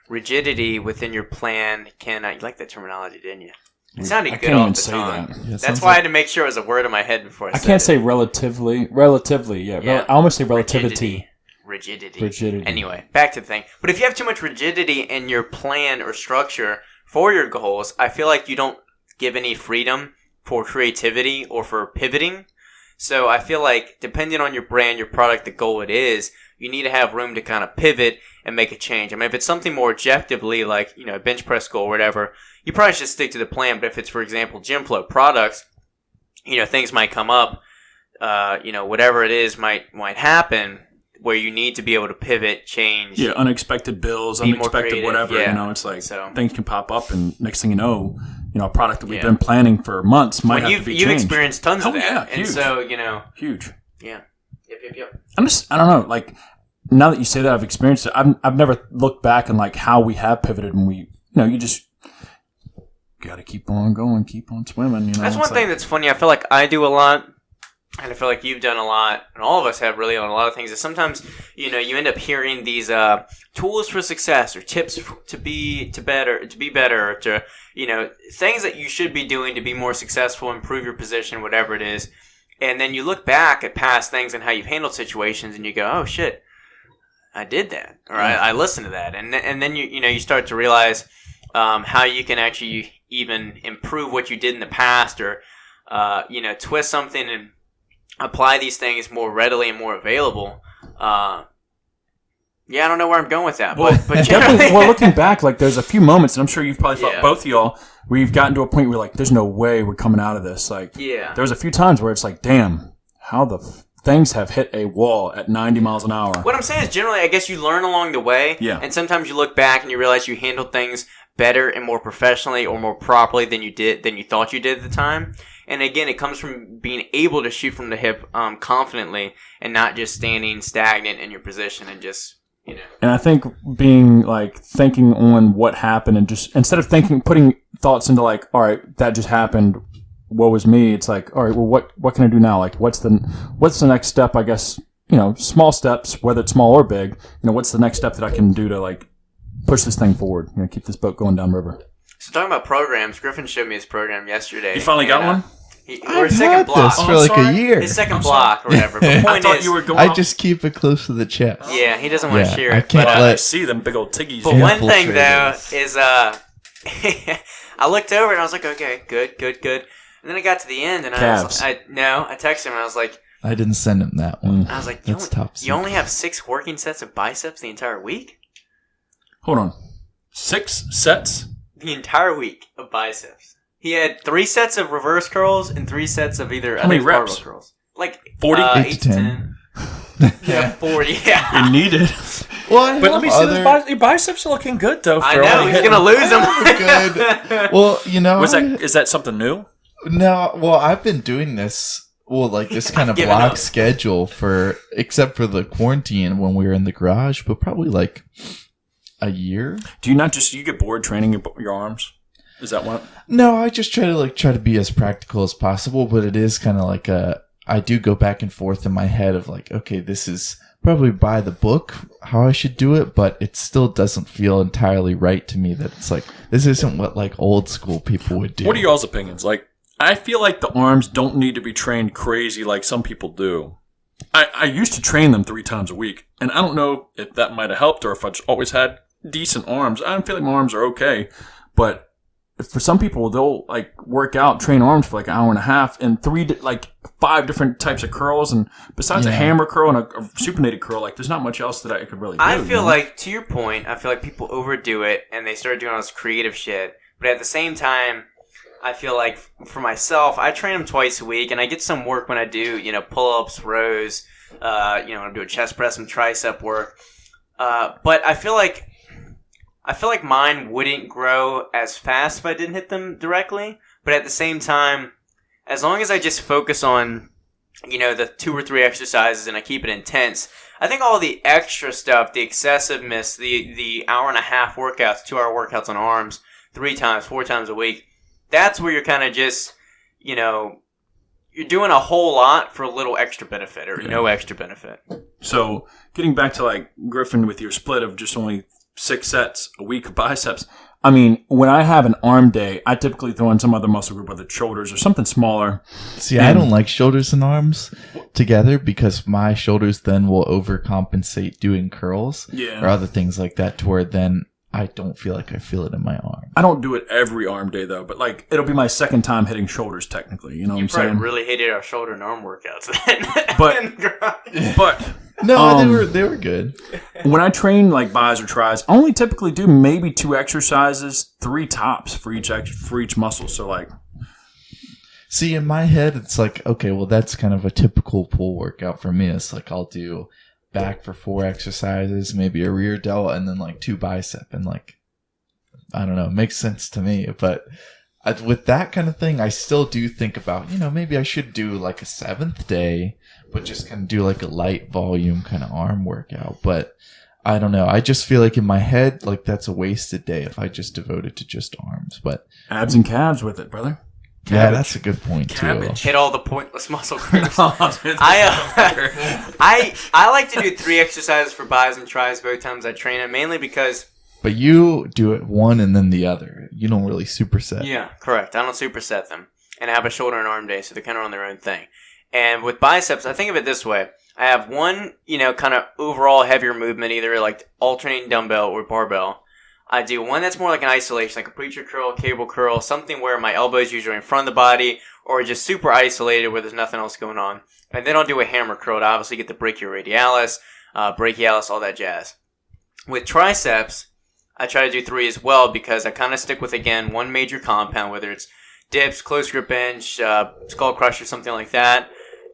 rigidity within your plan can. You like that terminology, didn't you? It sounded good off the tongue. Yeah, that's why I had to make sure it was a word in my head before I said it. I can't say relatively. Yeah. I almost say relativity. Rigidity. Anyway, back to the thing. But if you have too much rigidity in your plan or structure for your goals, I feel like you don't give any freedom for creativity or for pivoting. So I feel like depending on your brand, your product, the goal it is, you need to have room to kind of pivot and make a change. I mean, if it's something more objectively like, a bench press goal or whatever, you probably should stick to the plan. But if it's, for example, GYMFLO products, things might come up, whatever it is might happen where you need to be able to pivot, change. Yeah, unexpected bills, unexpected whatever. Yeah. It's like things can pop up, and next thing you know, a product that we've been planning for months might have to be changed. You've experienced tons of that. Yeah, and so, huge. Yeah. Yep. I don't know, like, now that you say that, I've experienced it. I've never looked back and like how we have pivoted, and we, you just got to keep on going, keep on swimming. That's one thing that's funny. I feel like I do a lot. And I feel like you've done a lot, and all of us have really on a lot of things. Is sometimes, you end up hearing these tools for success or tips to be better, or to, things that you should be doing to be more successful, improve your position, whatever it is. And then you look back at past things and how you've handled situations, and you go, "Oh shit, I did that," or I listened to that, and then you start to realize how you can actually even improve what you did in the past, or twist something and apply these things more readily and more available. I don't know where I'm going with that. Well, but definitely, looking back, like there's a few moments, and I'm sure you've probably felt both of y'all, where you've gotten to a point where you're like, there's no way we're coming out of this. Like, there's a few times where it's like, damn, how the things have hit a wall at 90 miles an hour. What I'm saying is generally, I guess you learn along the way. Yeah. And sometimes you look back and you realize you handled things better and more professionally or more properly than you thought you did at the time. And again, it comes from being able to shoot from the hip confidently and not just standing stagnant in your position and just, And I think being like thinking on what happened and just instead of putting thoughts into like, all right, that just happened, woe is me. It's like, all right, well, what can I do now? Like, what's the next step? I guess, small steps, whether it's small or big. What's the next step that I can do to like push this thing forward? Keep this boat going downriver. So talking about programs, Griffin showed me his program yesterday. You finally got one? I've had this for like a year. His second block or whatever. But the point I thought you were going I just keep it close to the chest. Yeah, he doesn't want to share it. I can't I see them big old tiggies. But one thing though is I looked over and I was like, okay, good. And then I got to the end and I texted him and I was like, I didn't send him that one. I was like, you only have 6 working sets of biceps the entire week? Hold on. 6 sets? The entire week of biceps. He had 3 sets of reverse curls and 3 sets of either how many reps? barbell curls. Like 40? 8 to 10. Yeah, 40. Yeah. You need it. Well, but let me see those your biceps are looking good though. I know he's gonna lose them. Good. Well, is that something new? No. Well, I've been doing this Well, like this kind of Given block up. schedule for, except for the quarantine when we were in the garage, but probably like a year. Do you not just you get bored training your arms? Is that what? No, I just try to be as practical as possible, but it is kind of like I do go back and forth in my head of like, okay, this is probably by the book how I should do it, but it still doesn't feel entirely right to me that it's like, this isn't what like old school people would do. What are y'all's opinions? Like, I feel like the arms don't need to be trained crazy like some people do. I used to train them 3 times a week, and I don't know if that might have helped or if I just always had decent arms. I feel like my arms are okay, but for some people, they'll like work out, train arms for like an hour and a half, and 5 different types of curls, and besides a hammer curl and a supinated curl, like there's not much else that I could really do. I feel like, to your point, I feel like people overdo it and they start doing all this creative shit. But at the same time, I feel like for myself, I train them twice a week, and I get some work when I do, pull-ups, rows, when I'm doing chest press, some tricep work. But I feel like mine wouldn't grow as fast if I didn't hit them directly. But at the same time, as long as I just focus on, the 2 or 3 exercises and I keep it intense, I think all the extra stuff, the excessiveness, the hour and a half workouts, 2-hour workouts on arms, 3 times, 4 times a week, that's where you're kind of just, you're doing a whole lot for a little extra benefit or no extra benefit. So getting back to like Griffin with your split of just only 6 sets a week of biceps. I mean, when I have an arm day, I typically throw in some other muscle group, whether it's shoulders or something smaller. See, I don't like shoulders and arms together because my shoulders then will overcompensate doing curls or other things like that to where then I don't feel like I feel it in my arm. I don't do it every arm day though, but like it'll be my second time hitting shoulders technically. You know what I'm saying? You really hated our shoulder and arm workouts then. But no, they were good. When I train like bis or tris, I only typically do maybe 2 exercises, 3 tops for each muscle. So like, see, in my head, it's like, okay, well, that's kind of a typical pull workout for me. It's like I'll do back for 4 exercises, maybe a rear delt, and then like 2 bicep, and like, I don't know, it makes sense to me. But with that kind of thing, I still do think about, maybe I should do like a 7th day, but just kind of do like a light volume kind of arm workout. But I don't know. I just feel like in my head, like that's a wasted day if I just devote it to just arms. But abs and calves with it, brother. Yeah, that's a good point too. Hit all the pointless muscle groups. I like to do 3 exercises for bis and tris both times I train it, mainly because. But you do it one and then the other. You don't really superset. Yeah, correct. I don't superset them, and I have a shoulder and arm day, so they're kind of on their own thing. And with biceps, I think of it this way: I have one, kind of overall heavier movement, either like alternating dumbbell or barbell. I do one that's more like an isolation, like a preacher curl, cable curl, something where my elbow is usually in front of the body, or just super isolated where there's nothing else going on. And then I'll do a hammer curl to obviously get the brachioradialis, brachialis, all that jazz. With triceps, I try to do 3 as well because I kind of stick with, again, one major compound, whether it's dips, close grip bench, skull crusher, something like that.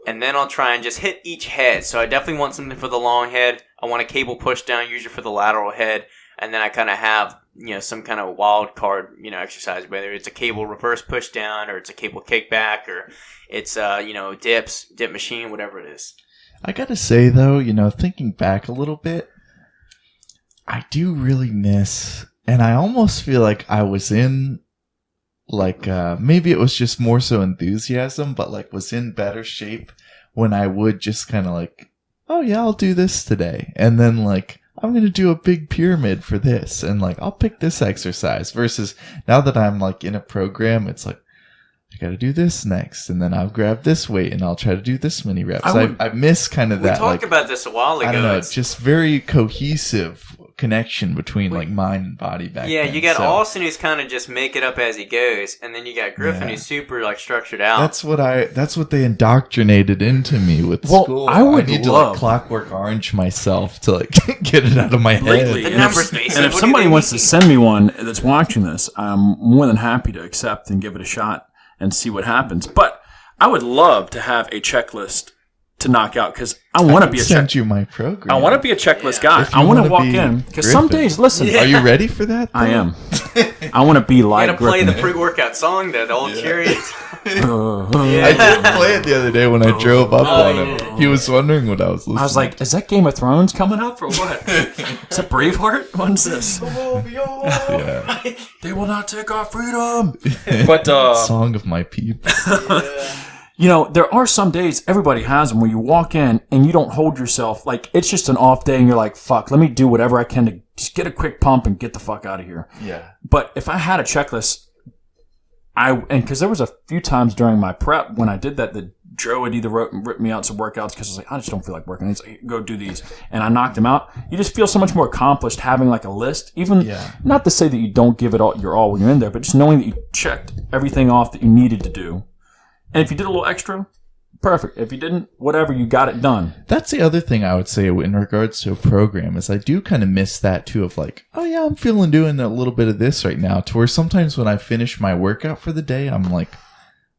And then I'll try and just hit each head. So I definitely want something for the long head. I want a cable push down, usually for the lateral head. And then I kind of have, some kind of wild card, exercise, whether it's a cable reverse push down or it's a cable kickback or it's, dips, dip machine, whatever it is. I got to say, though, thinking back a little bit, I do really miss, and I almost feel like I was in, like, maybe it was just more so enthusiasm, but like was in better shape when I would just kind of like, oh yeah, I'll do this today. And then like, I'm going to do a big pyramid for this. And like, I'll pick this exercise versus now that I'm like in a program, it's like, I got to do this next. And then I'll grab this weight and I'll try to do this many reps. I miss kind of that. We talked about this a while ago. I don't know. It's just very cohesive connection between like mind and body back then. You got Austin who's kind of just make it up as he goes, and then you got Griffin who's super like structured out. That's what they indoctrinated into me with school. I need to like Clockwork Orange myself to like get it out of my head. The numbers, Mason. And if somebody wants to send me one that's watching this, I'm more than happy to accept and give it a shot and see what happens. But I would love to have a checklist to knock out because I want to be a send you my program. I want to be a checklist guy. I want to walk in because some days, listen. Are you ready for that? I am. I want to be like You gotta play Griffin. the pre-workout song there, the old chariot. I did play it the other day when I drove up on him. yeah. He was wondering what I was listening. I was like, is that Game of Thrones coming up or what? Is that Braveheart? What's this? Yeah. They will not take our freedom. But Song of my people. you know, there are some days, everybody has them, where you walk in and you don't hold yourself. Like, it's just an off day and you're like, fuck, let me do whatever I can to just get a quick pump and get the fuck out of here. Yeah. But if I had a checklist, because there was a few times during my prep when I did that Joe would either rip me out some workouts because I was like, I just don't feel like working. He's like, go do these. And I knocked him out. You just feel so much more accomplished having like a list. Even, not to say that you don't give it all your all when you're in there, but just knowing that you checked everything off that you needed to do. And if you did a little extra, perfect. If you didn't, whatever, you got it done. That's the other thing I would say in regards to a program is I do kind of miss that too of like, oh yeah, I'm feeling doing a little bit of this right now, to where sometimes when I finish my workout for the day, I'm like,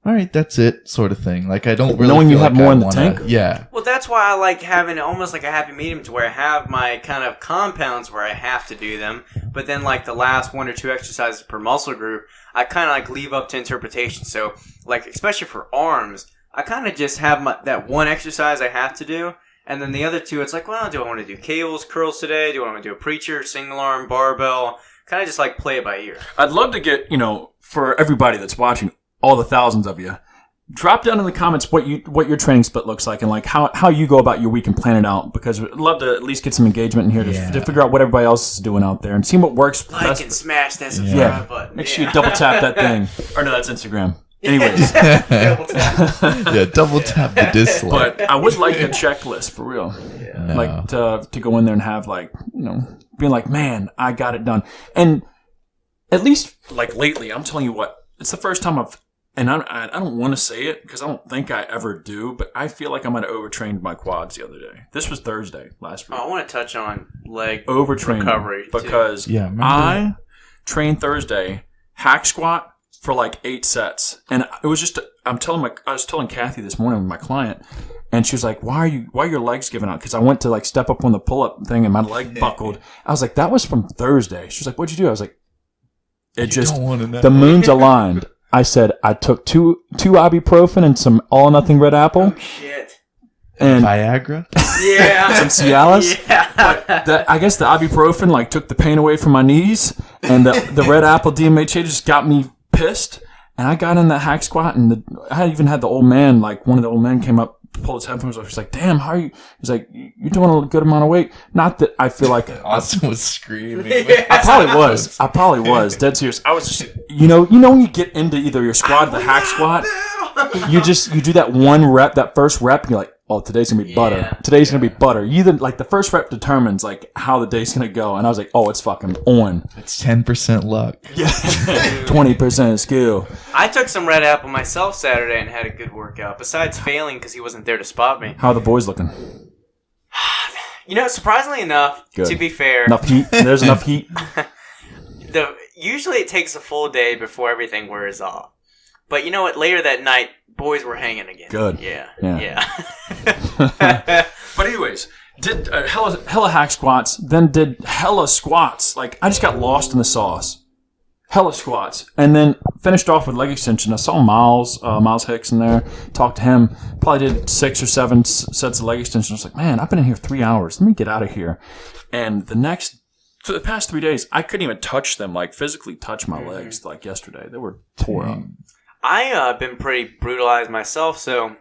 all right, that's it, sort of thing. Like I don't really knowing feel you have like more I in the wanna- tank? Yeah. Well, that's why I like having almost like a happy medium to where I have my kind of compounds where I have to do them, but then like the last 1 or 2 exercises per muscle group, I kind of like leave up to interpretation. So like, especially for arms, I kind of just have that one exercise I have to do, and then the other 2, it's like, well, do I want to do cables, curls today? Do I want to do a preacher, single arm, barbell? Kind of just like play it by ear. I'd love to get, for everybody that's watching, all the thousands of you, drop down in the comments what your training split looks like and like how you go about your week and plan it out, because we'd love to at least get some engagement in here to figure out what everybody else is doing out there and see what works Like best. and smash that subscribe button. Make sure you double tap that thing. Or no, that's Instagram. Anyways. Yeah, double tap the dislike. But I would like a checklist for real. No. Like to go in there and have like, being like, man, I got it done. And at least like lately, I'm telling you what, it's the first time and I don't want to say it because I don't think I ever do, but I feel like I might have overtrained my quads the other day. This was Thursday last week. I want to touch on leg Overtrained recovery because I trained Thursday hack squat for like 8 sets, and it was just I was telling Kathy this morning with my client, and she was like, why are your legs giving out? Because I went to like step up on the pull up thing and my leg buckled. I was like, that was from Thursday. She was like, what'd you do? I was like, the moons aligned. I said I took two ibuprofen and some all or nothing red apple. Oh shit. And Viagra? some Yeah. Cialis. Yeah. I guess the ibuprofen like took the pain away from my knees, and the red apple DMHA just got me pissed. And I got in that hack squat, and I even had the old man, like one of the old men came up, pulled his headphones off. He's like, "Damn, how are you?" He's like, "You're doing a good amount of weight." Not that I feel like Austin was screaming. I probably was dead serious. I was just, when you get into either your squat or the hack squat, you do that one rep, that first rep, and you're like, oh, today's gonna be butter. Yeah. Today's gonna be butter. You either like the first rep determines like how the day's gonna go, and I was like, oh, it's fucking on. It's 10% luck. Yeah, 20% skill. I took some red apple myself Saturday and had a good workout. Besides failing because he wasn't there to spot me. How are the boys looking? Surprisingly enough, Good. to be fair, Enough heat. There's enough heat. usually it takes a full day before everything wears off. But you know what? Later that night, boys were hanging again. Good. Yeah. But anyways, did hella hack squats, then did hella squats. Like, I just got lost in the sauce. Hella squats. And then finished off with leg extension. I saw Miles Hicks in there. Talked to him. Probably did 6 or 7 sets of leg extension. I was like, man, I've been in here 3 hours. Let me get out of here. And for the past 3 days, I couldn't even touch them, like physically touch my legs like yesterday. They were tore up. I've been pretty brutalized myself, so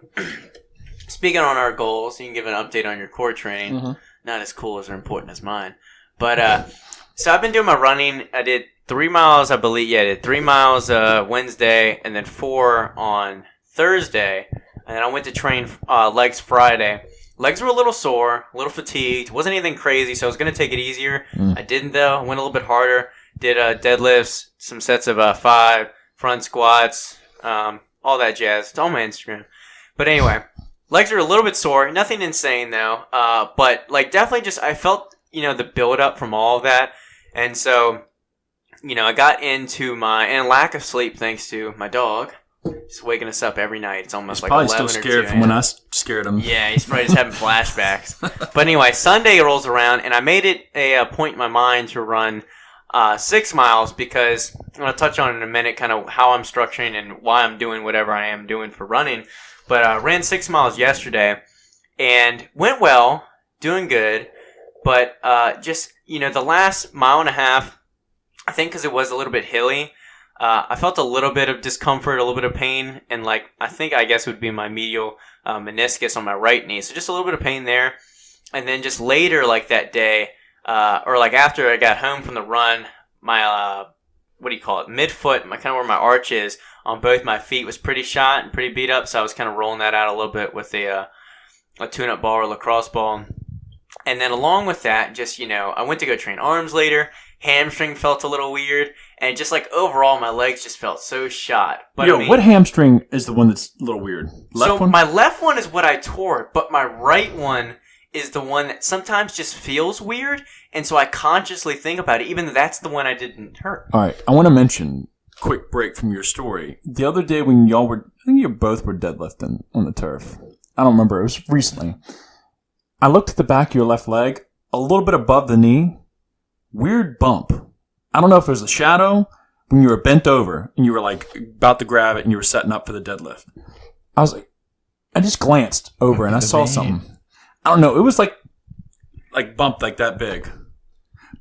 speaking on our goals, you can give an update on your core training. Mm-hmm. Not as cool as or important as mine. But, so I've been doing my running. I did 3 miles, I believe. Yeah, I did 3 miles Wednesday, and then 4 on Thursday. And then I went to train legs Friday. Legs were a little sore, a little fatigued. Wasn't anything crazy, so I was going to take it easier. I didn't, though. Went a little bit harder. Did deadlifts, some sets of 5, front squats, all that jazz. It's on my Instagram. But anyway, legs are a little bit sore. Nothing insane, though. But, like, definitely just, I felt, the build-up from all of that. And so, I got into and lack of sleep thanks to my dog. Just waking us up every night. It's almost He's like probably 11 still or scared 2 from when a.m. I scared him. Yeah, he's probably just having flashbacks. But anyway, Sunday rolls around, and I made it a point in my mind to run 6 miles because I'm going to touch on in a minute kind of how I'm structuring and why I'm doing whatever I am doing for running. But I ran 6 miles yesterday and went well, doing good. But just, the last mile and a half, I think because it was a little bit hilly, I felt a little bit of discomfort, a little bit of pain, and I guess it would be my medial meniscus on my right knee. So just a little bit of pain there. And then just later, that day, after I got home from the run, my, midfoot, kind of where my arch is on both my feet was pretty shot and pretty beat up. So I was kind of rolling that out a little bit with a tune-up ball or lacrosse ball. And then along with that, just, I went to go train arms later. Hamstring felt a little weird. And just overall, my legs just felt so shot. But what hamstring is the one that's a little weird? Left one? My left one is what I tore, but my right one is the one that sometimes just feels weird. And so I consciously think about it, even though that's the one I didn't hurt. All right. I want to mention, quick break from your story. The other day when I think you both were deadlifting on the turf. I don't remember. It was recently. I looked at the back of your left leg, a little bit above the knee. Weird bump. I don't know if it was a shadow when you were bent over and you were about to grab it and you were setting up for the deadlift. I just glanced over and I saw something. I don't know. It was like bumped like that big.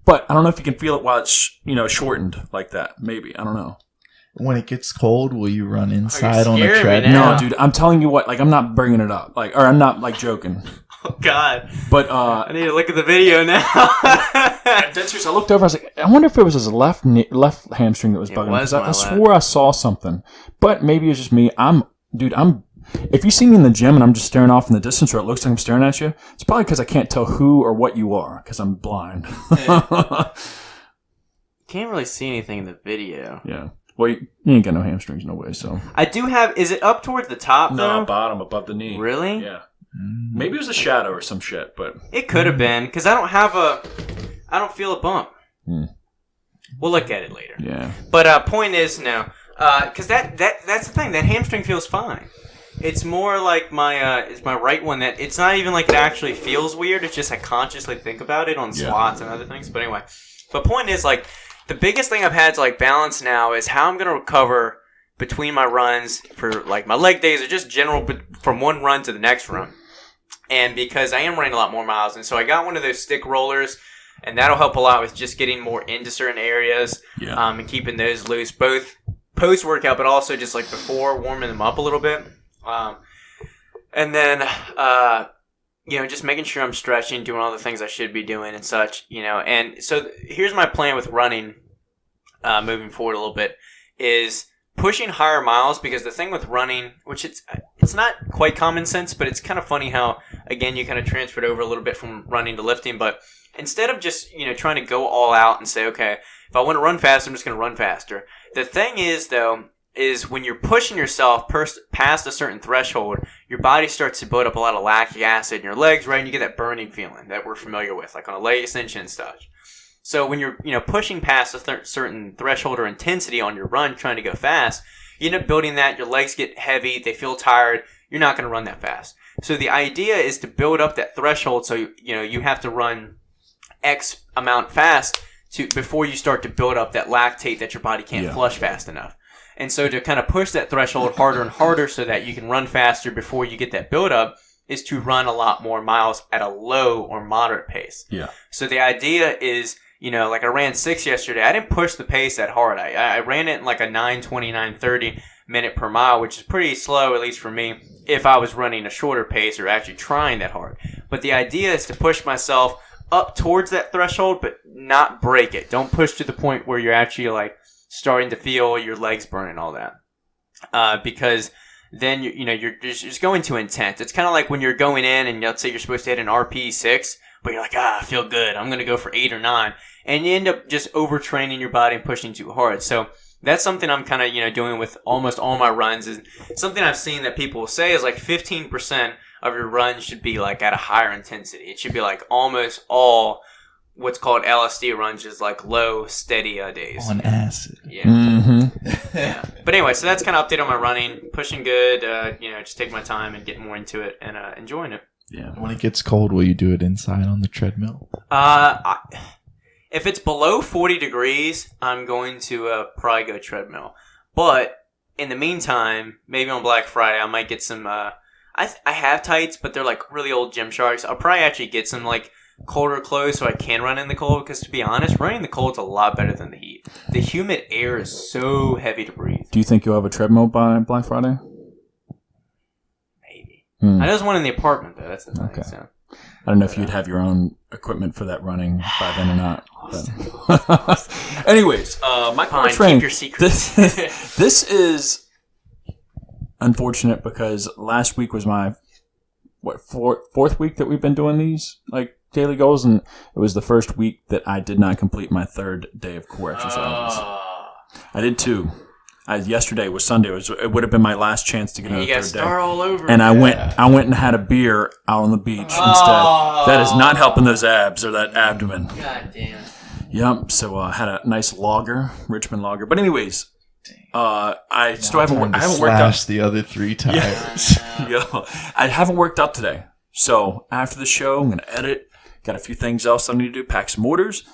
But I don't know if you can feel it while it's, shortened like that. Maybe. I don't know. When it gets cold, will you run inside on the treadmill? No, dude. I'm telling you what. I'm not bringing it up. Or I'm not joking. Oh, God. But I need to look at the video now. Dead serious. I looked over. I was like, I wonder if it was his left hamstring that was bugging me. Because I swore I saw something. But maybe it's just me. If you see me in the gym and I'm just staring off in the distance, or it looks like I'm staring at you, it's probably because I can't tell who or what you are because I'm blind. Can't really see anything in the video. Yeah. Well, you ain't got no hamstrings, no way. So I do have. Is it up towards the top? No, though? bottom, above the knee. Really? Yeah. Maybe it was a shadow or some shit, but it could have been because I don't feel a bump. We'll look at it later. Yeah. But point is no, because that's the thing. That hamstring feels fine. It's more like it's my right one that it's not even like it actually feels weird. It's just I consciously think about it on squats and other things. But anyway, point is the biggest thing I've had to balance now is how I'm gonna recover between my runs for my leg days or just general from one run to the next run. And because I am running a lot more miles, and so I got one of those stick rollers, and that'll help a lot with just getting more into certain areas, and keeping those loose, both post workout, but also just before, warming them up a little bit, and then just making sure I'm stretching, doing all the things I should be doing and such, And so here's my plan with running, moving forward a little bit, is pushing higher miles, because the thing with running, which it's not quite common sense, but it's kind of funny how, again, you kind of transferred over a little bit from running to lifting, but instead of just, trying to go all out and say, okay, if I want to run faster, I'm just going to run faster. The thing is, though, is when you're pushing yourself past a certain threshold, your body starts to build up a lot of lactic acid in your legs, right? And you get that burning feeling that we're familiar with, on a leg extension and such. So when you're, pushing past a certain threshold or intensity on your run, trying to go fast, you end up building that. Your legs get heavy. They feel tired. You're not going to run that fast. So the idea is to build up that threshold. So, you have to run X amount fast before you start to build up that lactate that your body can't flush fast enough. And so to kind of push that threshold harder and harder so that you can run faster before you get that build up is to run a lot more miles at a low or moderate pace. Yeah. So the idea is, I ran 6 yesterday. I didn't push the pace that hard. I ran it in a 9:20, 9:30 minute per mile, which is pretty slow, at least for me, if I was running a shorter pace or actually trying that hard. But the idea is to push myself up towards that threshold, but not break it. Don't push to the point where you're actually starting to feel your legs burn and all that. Because then you're just going too intense. It's kind of like when you're going in and let's say you're supposed to hit an RP 6, but you're I feel good. I'm going to go for 8 or 9. And you end up just overtraining your body and pushing too hard. So that's something I'm kind of, doing with almost all my runs. Is something I've seen that people will say is 15% of your runs should be at a higher intensity. It should be almost all what's called LSD runs, is low, steady days. On acid. Yeah. Mm-hmm. Yeah. But anyway, so that's kind of update on my running. Pushing good, just take my time and get more into it and enjoying it. Yeah. When it gets cold, will you do it inside on the treadmill? if it's below 40 degrees, I'm going to probably go treadmill. But in the meantime, maybe on Black Friday, I might get some. I have tights, but they're like really old Gymsharks. I'll probably actually get some like colder clothes so I can run in the cold. Because to be honest, running in the cold is a lot better than the heat. The humid air is so heavy to breathe. Do you think you'll have a treadmill by Black Friday? Maybe. I know there's one in the apartment though. That's the thing. Okay. So. I don't know if you'd have your own equipment for that running by then or not. But. Anyways, my core training. Keep your secrets. This is unfortunate because last week was my fourth week that we've been doing these like daily goals, and it was the first week that I did not complete my third day of core exercises. I did two. Yesterday was Sunday. It would have been my last chance to get another third day. All over. And I went and had a beer out on the beach instead. That is not helping those abs or that abdomen. God damn. Yep. So I had a nice lager, Richmond lager. But anyways, I still haven't worked out. The other 3 times. I haven't worked out today. So after the show, I'm going to edit. Got a few things else I need to do. Pack some orders.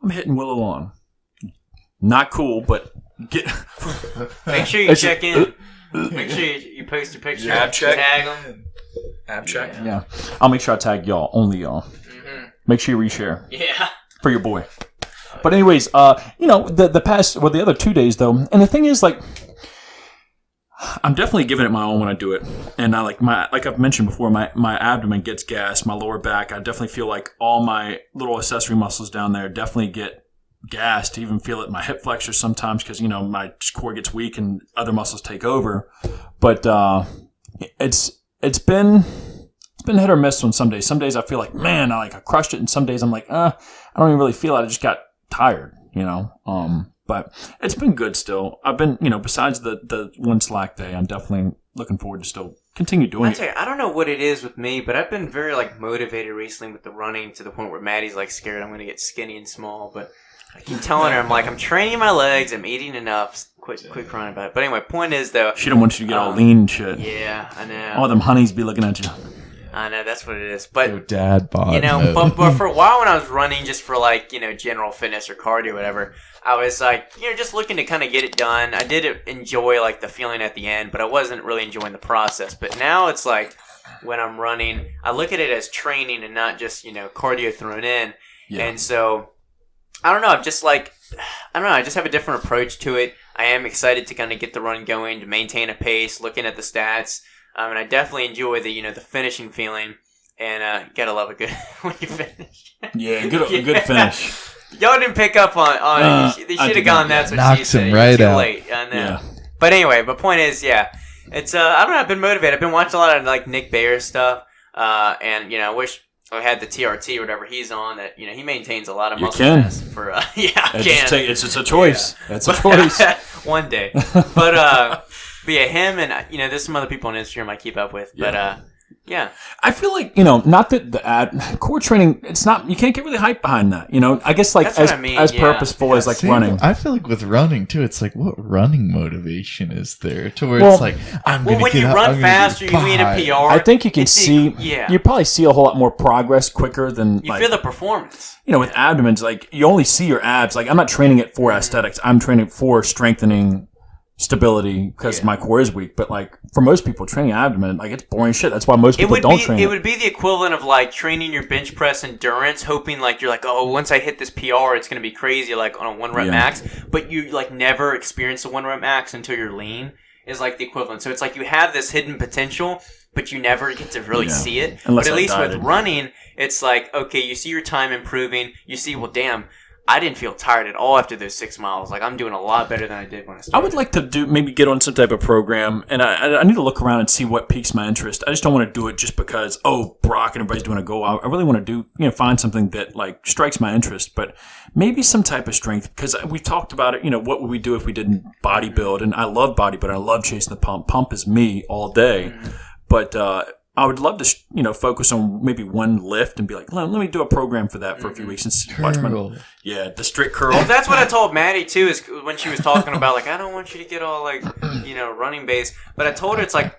I'm hitting Willow Lawn. Not cool, but make sure you check in. Make sure you post your picture. Ab check. Tag them. Ab check. Yeah. I'll make sure I tag y'all. Only y'all. Mm-hmm. Make sure you reshare. Yeah. For your boy. But anyways, the other 2 days though, and the thing is like, I'm definitely giving it my all when I do it, and I like I've mentioned before, my abdomen gets gas, my lower back, I definitely feel like all my little accessory muscles down there definitely get gassed. Even feel it in my hip flexors sometimes because my core gets weak and other muscles take over. But it's been hit or miss on some days. Some days I feel like, man, I crushed it, and some days I'm like, I don't even really feel it. I just got tired, But it's been good still. I've been, besides the one slack day, I'm definitely looking forward to still continue doing it. I don't know what it is with me, but I've been very motivated recently with the running to the point where Maddie's scared I'm going to get skinny and small, but I keep telling her, I'm training my legs, I'm eating enough. Quit crying about it. But anyway, point is though, she don't want you to get all lean and shit. Yeah, I know. All them honeys be looking at you. I know, that's what it is. But Your dad bod. but for a while when I was running just for general fitness or cardio or whatever, I was just looking to kind of get it done. I did enjoy the feeling at the end, but I wasn't really enjoying the process. But now it's when I'm running, I look at it as training and not just, cardio thrown in. Yeah. And so I don't know. I'm just I just have a different approach to it. I am excited to kind of get the run going, to maintain a pace, looking at the stats. And I definitely enjoy the finishing feeling, and you gotta love it good when you finish. Yeah, good finish. Y'all didn't pick up on it. They should have gone. That's what she said. Right too out. Late. I know. Yeah. But anyway, point is, it's I don't know. I've been motivated. I've been watching a lot of Nick Baer's stuff, and I wish I had the TRT or whatever he's on. That he maintains a lot of muscle mass for. I can. It's a choice. Yeah. That's a choice. One day, but yeah, him and there's some other people on Instagram I keep up with, but yeah. I feel like not that the core training, it's not, you can't get really hyped behind that. I guess as purposeful as running. I feel like with running too, it's what running motivation is there to where it's I'm gonna when get you up, run I'm faster, you mean a PR. I think you can see. You probably see a whole lot more progress quicker than you feel the performance. With abdomens, you only see your abs. I'm not training it for aesthetics. I'm training it for strengthening stability because my core is weak. But for most people, training abdomen, it's boring shit. That's why most people don't train it. It would be the equivalent of training your bench press endurance, hoping you're once I hit this PR, it's going to be crazy on a 1 rep max. But you never experience the 1 rep max until you're lean is the equivalent. So it's you have this hidden potential, but you never get to really see it. Unless but at least with running, it's okay, you see your time improving. You see, well, damn, I didn't feel tired at all after those 6 miles. I'm doing a lot better than I did when I started. I would like to maybe get on some type of program, and I need to look around and see what piques my interest. I just don't want to do it just because, Brock and everybody's doing a go out. I really want to find something that strikes my interest, but maybe some type of strength, because we've talked about it, what would we do if we didn't bodybuild? And I love bodybuilding. I love chasing the pump. Pump is me all day. Mm-hmm. But I would love to, focus on maybe one lift and be like, let me do a program for that for a few weeks and watch the strict curl. Well, that's what I told Maddie too. Is when she was talking about like, I don't want you to get all like, running base. But I told her it's like,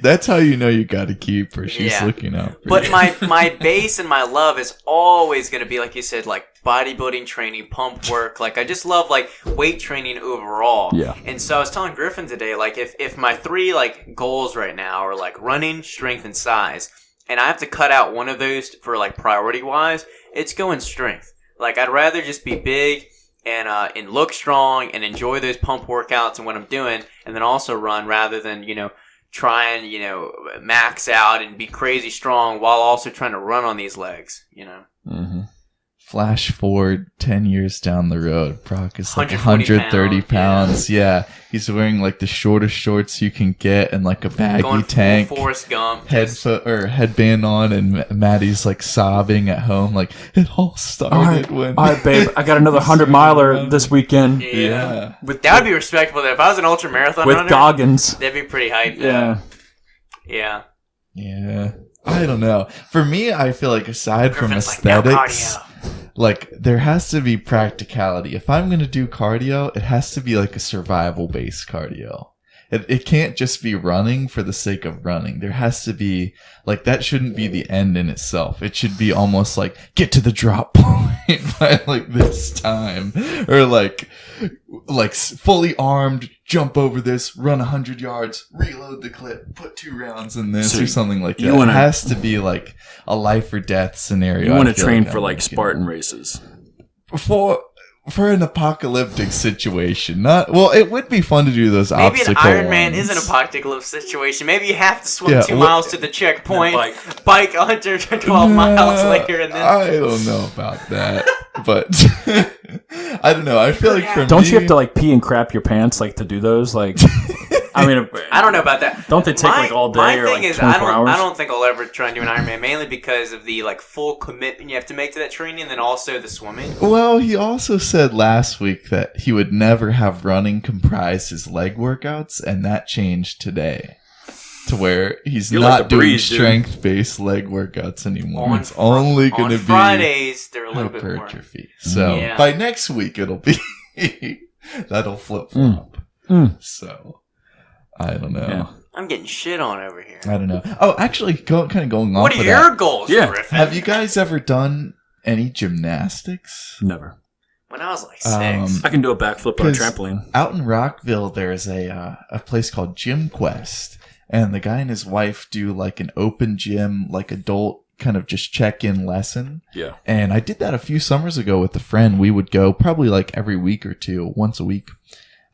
that's how you know you got to keep her. She's looking out. But my base and my love is always going to be like you said, like bodybuilding training, pump work. Like I just love like weight training overall. Yeah. And so I was telling Griffin today, like if my 3 like goals right now are like running, strength, and size, and I have to cut out one of those for like priority wise, it's going strength. Like I'd rather just be big and look strong and enjoy those pump workouts and what I'm doing, and then also run rather than try and max out and be crazy strong while also trying to run on these legs. Mm-hmm. Flash forward 10 years down the road, Brock is like 130 pounds. Yeah. He's wearing like the shortest shorts you can get and like a baggy tank. Forrest Gump. Headband on, and Maddie's like sobbing at home. Like, it all started when. All right, babe. I got another 100-miler this weekend. Yeah. That would be respectable. If I was an ultra marathon runner. With Goggins. That'd be pretty hype. Yeah. Yeah. Yeah. I don't know. For me, I feel like aside from aesthetics, like there has to be practicality. If I'm going to do cardio, it has to be like a survival based cardio. It can't just be running for the sake of running. There has to be like, that shouldn't be the end in itself. It should be almost like get to the drop point by like this time, or like fully armed, jump over this, run 100 yards, reload the clip, put 2 rounds in this, or something like that. It has to be like a life or death scenario. You want to train for like Spartan races. For an apocalyptic situation. It would be fun to do those obstacle Maybe an Ironman ones. is an apocalyptic situation. Maybe you have to swim 2 miles to the checkpoint, bike 112 miles later, and then... I don't know about that, but I don't know. I feel like for Don't you have to like pee and crap your pants like to do those? Like, I mean, I don't know about that. Don't they take like all day or like 24 hours? I don't think I'll ever try and do an Ironman, mainly because of the like full commitment you have to make to that training, and then also the swimming. Well, he also said last week that he would never have running comprise his leg workouts, and that changed today to where he's not doing strength-based leg workouts anymore. It's only going to be Fridays. They're a little bit more hypertrophy. So by next week, it'll be that'll flip-flop. So. I don't know. Yeah. I'm getting shit on over here. I don't know. Oh, actually, going off What are your goals, Griffin? Have you guys ever done any gymnastics? Never. When I was like 6. I can do a backflip on a trampoline. Out in Rockville, there's a place called GymQuest, and the guy and his wife do like an open gym, like adult kind of just check-in lesson. Yeah. And I did that a few summers ago with a friend. We would go probably like every week or two, once a week.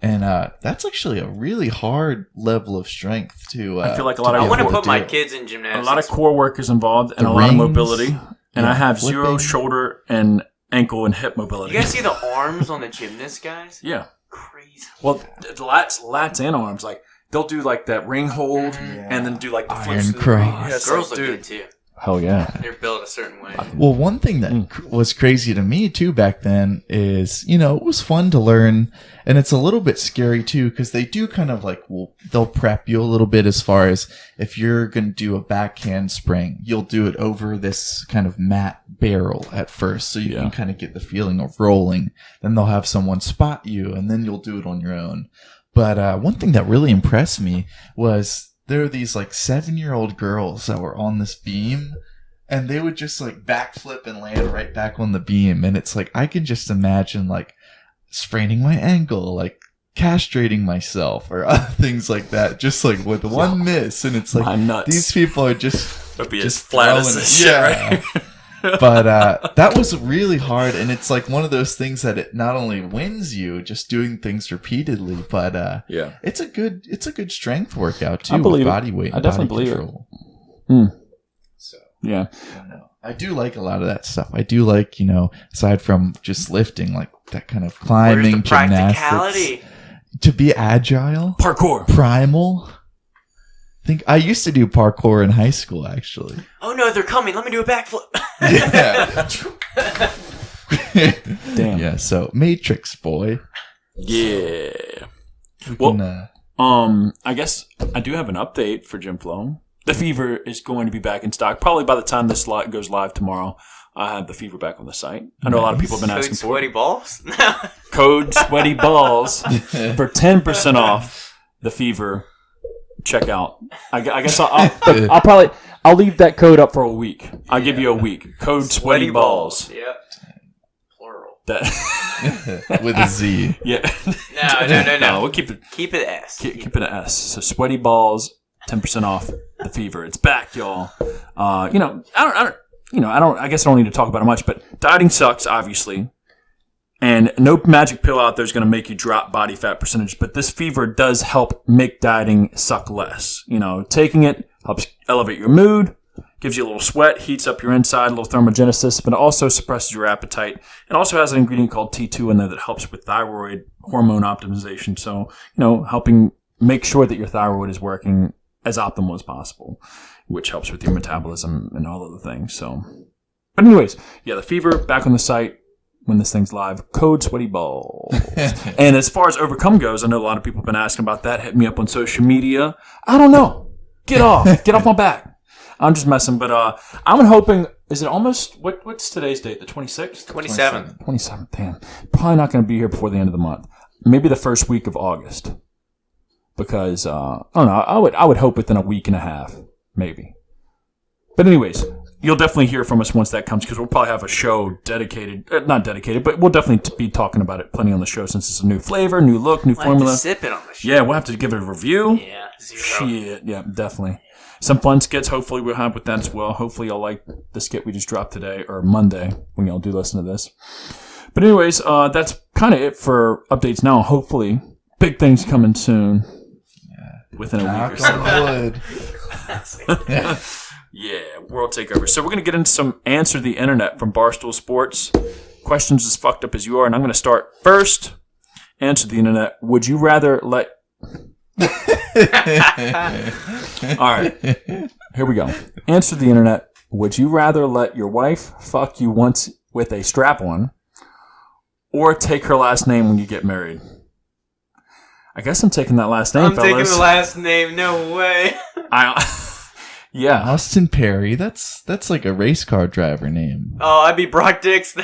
And that's actually a really hard level of strength to. I feel like a lot of. I want to put my kids in gymnastics. A lot of core work is involved, and a lot of mobility. And I have zero shoulder and ankle and hip mobility. You guys see the arms on the gymnast guys? Yeah, crazy. Well, the lats and arms, like they'll do like that ring hold, and then do like the iron cross. Girls look good too. Hell yeah. They're built a certain way. Well, one thing that was crazy to me too back then is, it was fun to learn, and it's a little bit scary too, because they do kind of like, they'll prep you a little bit as far as if you're going to do a backhand spring, you'll do it over this kind of mat barrel at first, so you can kind of get the feeling of rolling. Then they'll have someone spot you, and then you'll do it on your own. But one thing that really impressed me was there are these like 7-year-old girls that were on this beam, and they would just like backflip and land right back on the beam. And it's like, I can just imagine like spraining my ankle, like castrating myself or other things like that, just like with one miss. And it's like, these people are just flat as this shit, right? But that was really hard, and it's like one of those things that it not only wins you just doing things repeatedly, but it's a good strength workout too. I believe body weight. I definitely believe it. So yeah, I do like a lot of that stuff. I do like, aside from just lifting, like that kind of climbing, gymnastics, to be agile, parkour, primal. I used to do parkour in high school, actually. Oh no, they're coming. Let me do a backflip. Yeah. Damn. Yeah, so Matrix, boy. Yeah. I guess I do have an update for GYMFLO. The Fever is going to be back in stock. Probably by the time this goes live tomorrow, I have the Fever back on the site. I know a lot of people have been Code asking for sweaty it. balls? Code Sweaty Balls for 10% off the Fever. Check out. I guess I'll leave that code up for a week. I'll give you a week. Code Sweaty Balls. Yep. Plural. That With a Z. yeah. No. We'll keep it S. keep it an S. So Sweaty Balls, 10% off the Fever. It's back, y'all. I guess I don't need to talk about it much, but dieting sucks, obviously. And no magic pill out there is going to make you drop body fat percentage, but this Fever does help make dieting suck less. Taking it helps elevate your mood, gives you a little sweat, heats up your inside, a little thermogenesis, but it also suppresses your appetite. It also has an ingredient called T2 in there that helps with thyroid hormone optimization. So, helping make sure that your thyroid is working as optimal as possible, which helps with your metabolism and all other things. So, but anyways, the Fever back on the site. When this thing's live, code Sweaty Balls. And as far as Overcome goes, I know a lot of people have been asking about that. Hit me up on social media. I don't know. Get off my back. I'm just messing, but I'm hoping. Is it almost what's today's date? The 26th, 27th. 27th. Damn, probably not going to be here before the end of the month. Maybe the first week of August, because I don't know. I would hope within a week and a half, maybe. But anyways. You'll definitely hear from us once that comes because we'll probably have a show not dedicated, but we'll definitely be talking about it plenty on the show since it's a new flavor, new look, new formula. We'll have to sip it on the show. Yeah, we'll have to give it a review. Yeah, 0. Shit, yeah, definitely. Some fun skits, hopefully we'll have with that as well. Hopefully y'all like the skit we just dropped today, or Monday, when y'all do listen to this. But anyways, that's kind of it for updates now. Hopefully, big things coming soon. Yeah. Within a week or so. Yeah, world takeover. So we're going to get into some Answer the Internet from Barstool Sports. Questions as fucked up as you are. And I'm going to start first. Answer the Internet. Would you rather let... All right. Here we go. Answer the Internet. Would you rather let your wife fuck you once with a strap-on or take her last name when you get married? I guess I'm taking that last name, fellas. I'm taking the last name. No way. Yeah. Austin Perry, that's like a race car driver name. Oh, I'd be Brock Dix.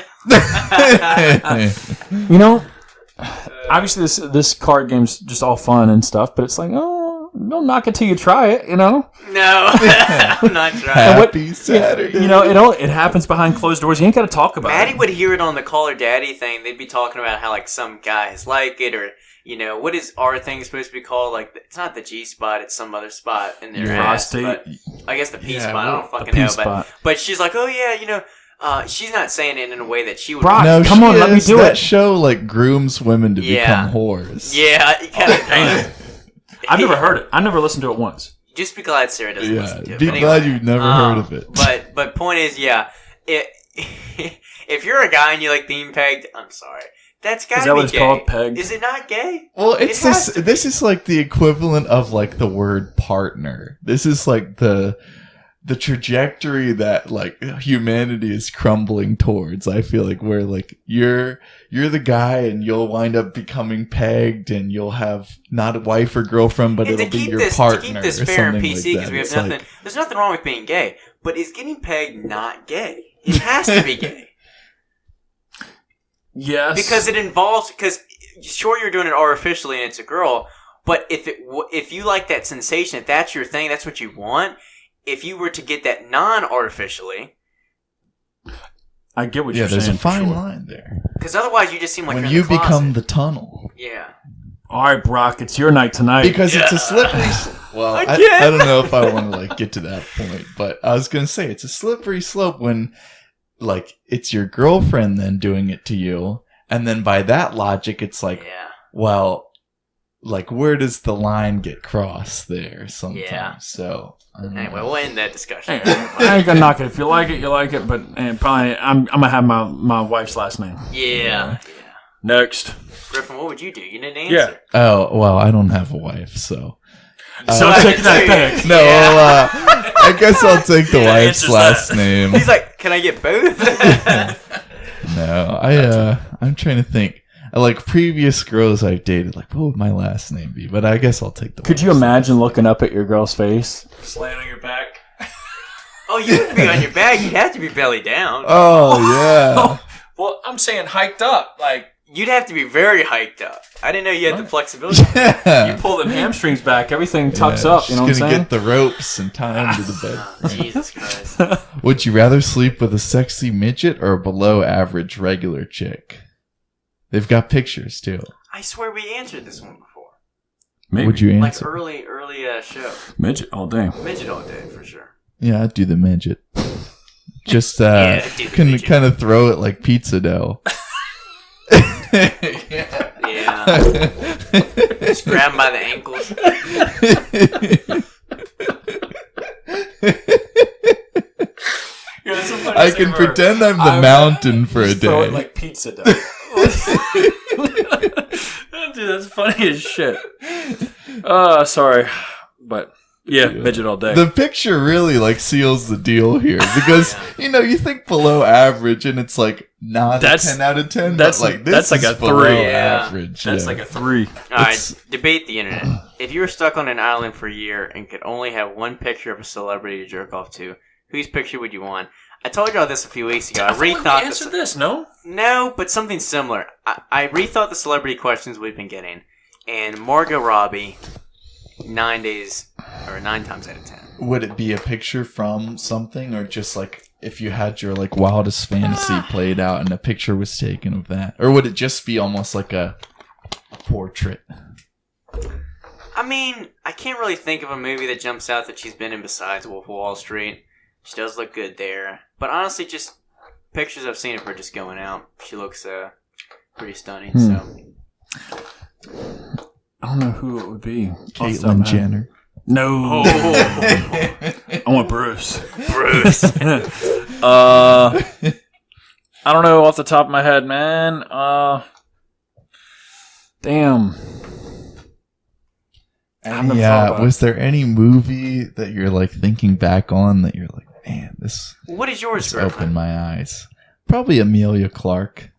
Obviously this card game's just all fun and stuff, but it's like, don't knock it till you try it, No, I'm not trying. Happy Saturday. It happens behind closed doors. You ain't got to talk about Maddie it. would hear it on the Call Her Daddy thing. They'd be talking about how, like, some guys like it, or, what is our thing supposed to be called? Like, it's not the G spot, it's some other spot in their ass. But I guess the P spot, I don't fucking know. But she's like, oh, yeah, she's not saying it in a way that she would. Brock, no, come on, let me do that it. Show, grooms women to become whores. Yeah, kind of. I've never heard it. I never listened to it once. Just be glad Sarah doesn't listen to it. Be glad you've never heard of it. But point is, if you're a guy and you like being pegged, I'm sorry. That's gotta be gay. Is that what it's called, pegged? Is it not gay? Well, this is like the equivalent of like the word partner. This is like the trajectory that like humanity is crumbling towards. I feel like where like you're the guy and you'll wind up becoming pegged and you'll have not a wife or girlfriend, but it'll be your partner. To keep this fair and PC, because we have nothing. There's nothing wrong with being gay, but is getting pegged not gay? It has to be gay. Yes, because it involves. Because sure, you're doing it artificially and it's a girl, but if you like that sensation, if that's your thing, that's what you want. If you were to get that non-artificially, I get what you're saying. Yeah, there's a fine line there. Because otherwise, you just seem like when you're in the become the tunnel. Yeah. All right, Brock, it's your night tonight. Because it's a slippery. Well, I don't know if I want to get to that point, but I was gonna say it's a slippery slope when, it's your girlfriend then doing it to you, and then by that logic, it's well, where does the line get crossed there? Sometimes, so. Anyway, we'll end that discussion. I ain't gonna knock it. If you like it, you like it. But probably, I'm gonna have my wife's last name. Yeah. Next, Griffin, what would you do? You didn't answer. Yeah. Oh well, I don't have a wife, so. So take that back. No, I guess I'll take the wife's last name. He's like, can I get both? No, I'm trying to think. like previous girls I've dated, like what would my last name be? But I guess I'll take the. Could you imagine looking up at your girl's face, just laying on your back? Oh, you wouldn't be on your back. You'd have to be belly down. Oh yeah. Well, I'm saying hiked up, like You'd have to be very hiked up. I didn't know you had the flexibility. you pull them hamstrings back, everything tucks up. You know what I'm She's gonna saying? get the ropes and tie them to the bed. Oh, Jesus Christ. Would you rather sleep with a sexy midget or a below average regular chick? They've got pictures too. I swear we answered this one before. Maybe. Would you Like answer? early show. Midget all day. Midget all day, for sure. Yeah, I'd do the midget. Just Yeah, do the midget. kind of throw it like pizza dough. Yeah. Just grab him by the ankles. I can pretend I'm the mountain for a Throw it day. like pizza dough. Dude, that's funny as shit. Sorry, but yeah, midget all day. The picture really like seals the deal here because you think below average and it's like not That's- a 10 out of 10. that's- but like this that's like is a below 3. Yeah. average. That's yeah. like a 3. Alright, debate the internet. If you were stuck on an island for a year and could only have one picture of a celebrity to jerk off to, whose picture would you want? I told y'all this a few weeks ago. I rethought Answer this, no? No, but something similar. I rethought the celebrity questions we've been getting, and Margot Robbie, 9 times out of 10. Would it be a picture from something or just like if you had your like wildest fantasy played out and a picture was taken of that? Or would it just be almost like a portrait? I mean, I can't really think of a movie that jumps out that she's been in besides Wolf of Wall Street. She does look good there. But honestly, just pictures I've seen of her just going out. She looks pretty stunning. So I don't know who it would be. Caitlyn Jenner. No. I want Bruce. Bruce. I don't know off the top of my head, man. Damn. Was there any movie that you're like thinking back on that you're like, man, this What is yours, just Griffin? opened my eyes? Probably Amelia Clark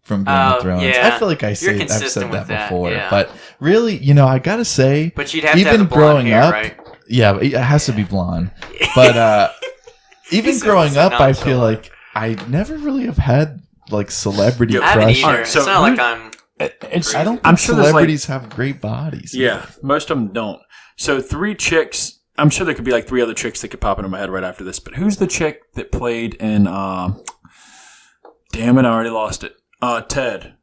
from Game of Thrones. yeah. I feel like I've said consistent that with that, before, yeah. but really, I gotta say, But she'd have to even have the blonde growing hair, up, right? yeah, it has to be blonde. But even He's growing so up, I nonchalant. feel like I never really have had like celebrity I haven't crush. either. Alright, so it's not like who- I'm... It's, I don't think I'm sure there's like celebrities have great bodies. yeah, most of them don't. So 3 chicks. I'm sure there could be like 3 other chicks that could pop into my head right after this. But who's the chick that played in? Damn it, I already lost it. Ted.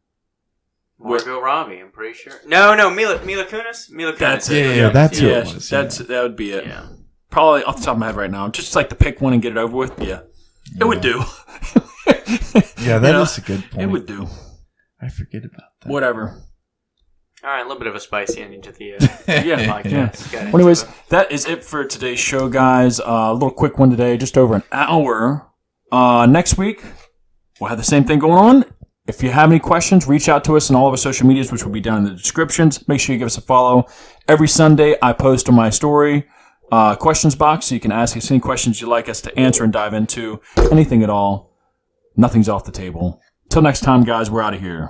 Margot Robbie, I'm pretty sure. No, Mila Kunis? Mila Kunis. That's it. Yeah, that's who Yeah, it was. that would be it. Yeah. Probably off the top of my head right now. Just like to pick one and get it over with. Yeah, it would do. Yeah, that is a good point. It would do. I forget about that. Whatever. All right, a little bit of a spicy ending to the Yeah, podcast. Got Well, anyways, into it. that is it for today's show, guys. A little quick one today, just over an hour. Next week, we'll have the same thing going on. If you have any questions, reach out to us on all of our social medias, which will be down in the descriptions. Make sure you give us a follow. Every Sunday, I post on my story questions box, so you can ask us any questions you'd like us to answer and dive into. Anything at all. Nothing's off the table. Till next time, guys, we're out of here.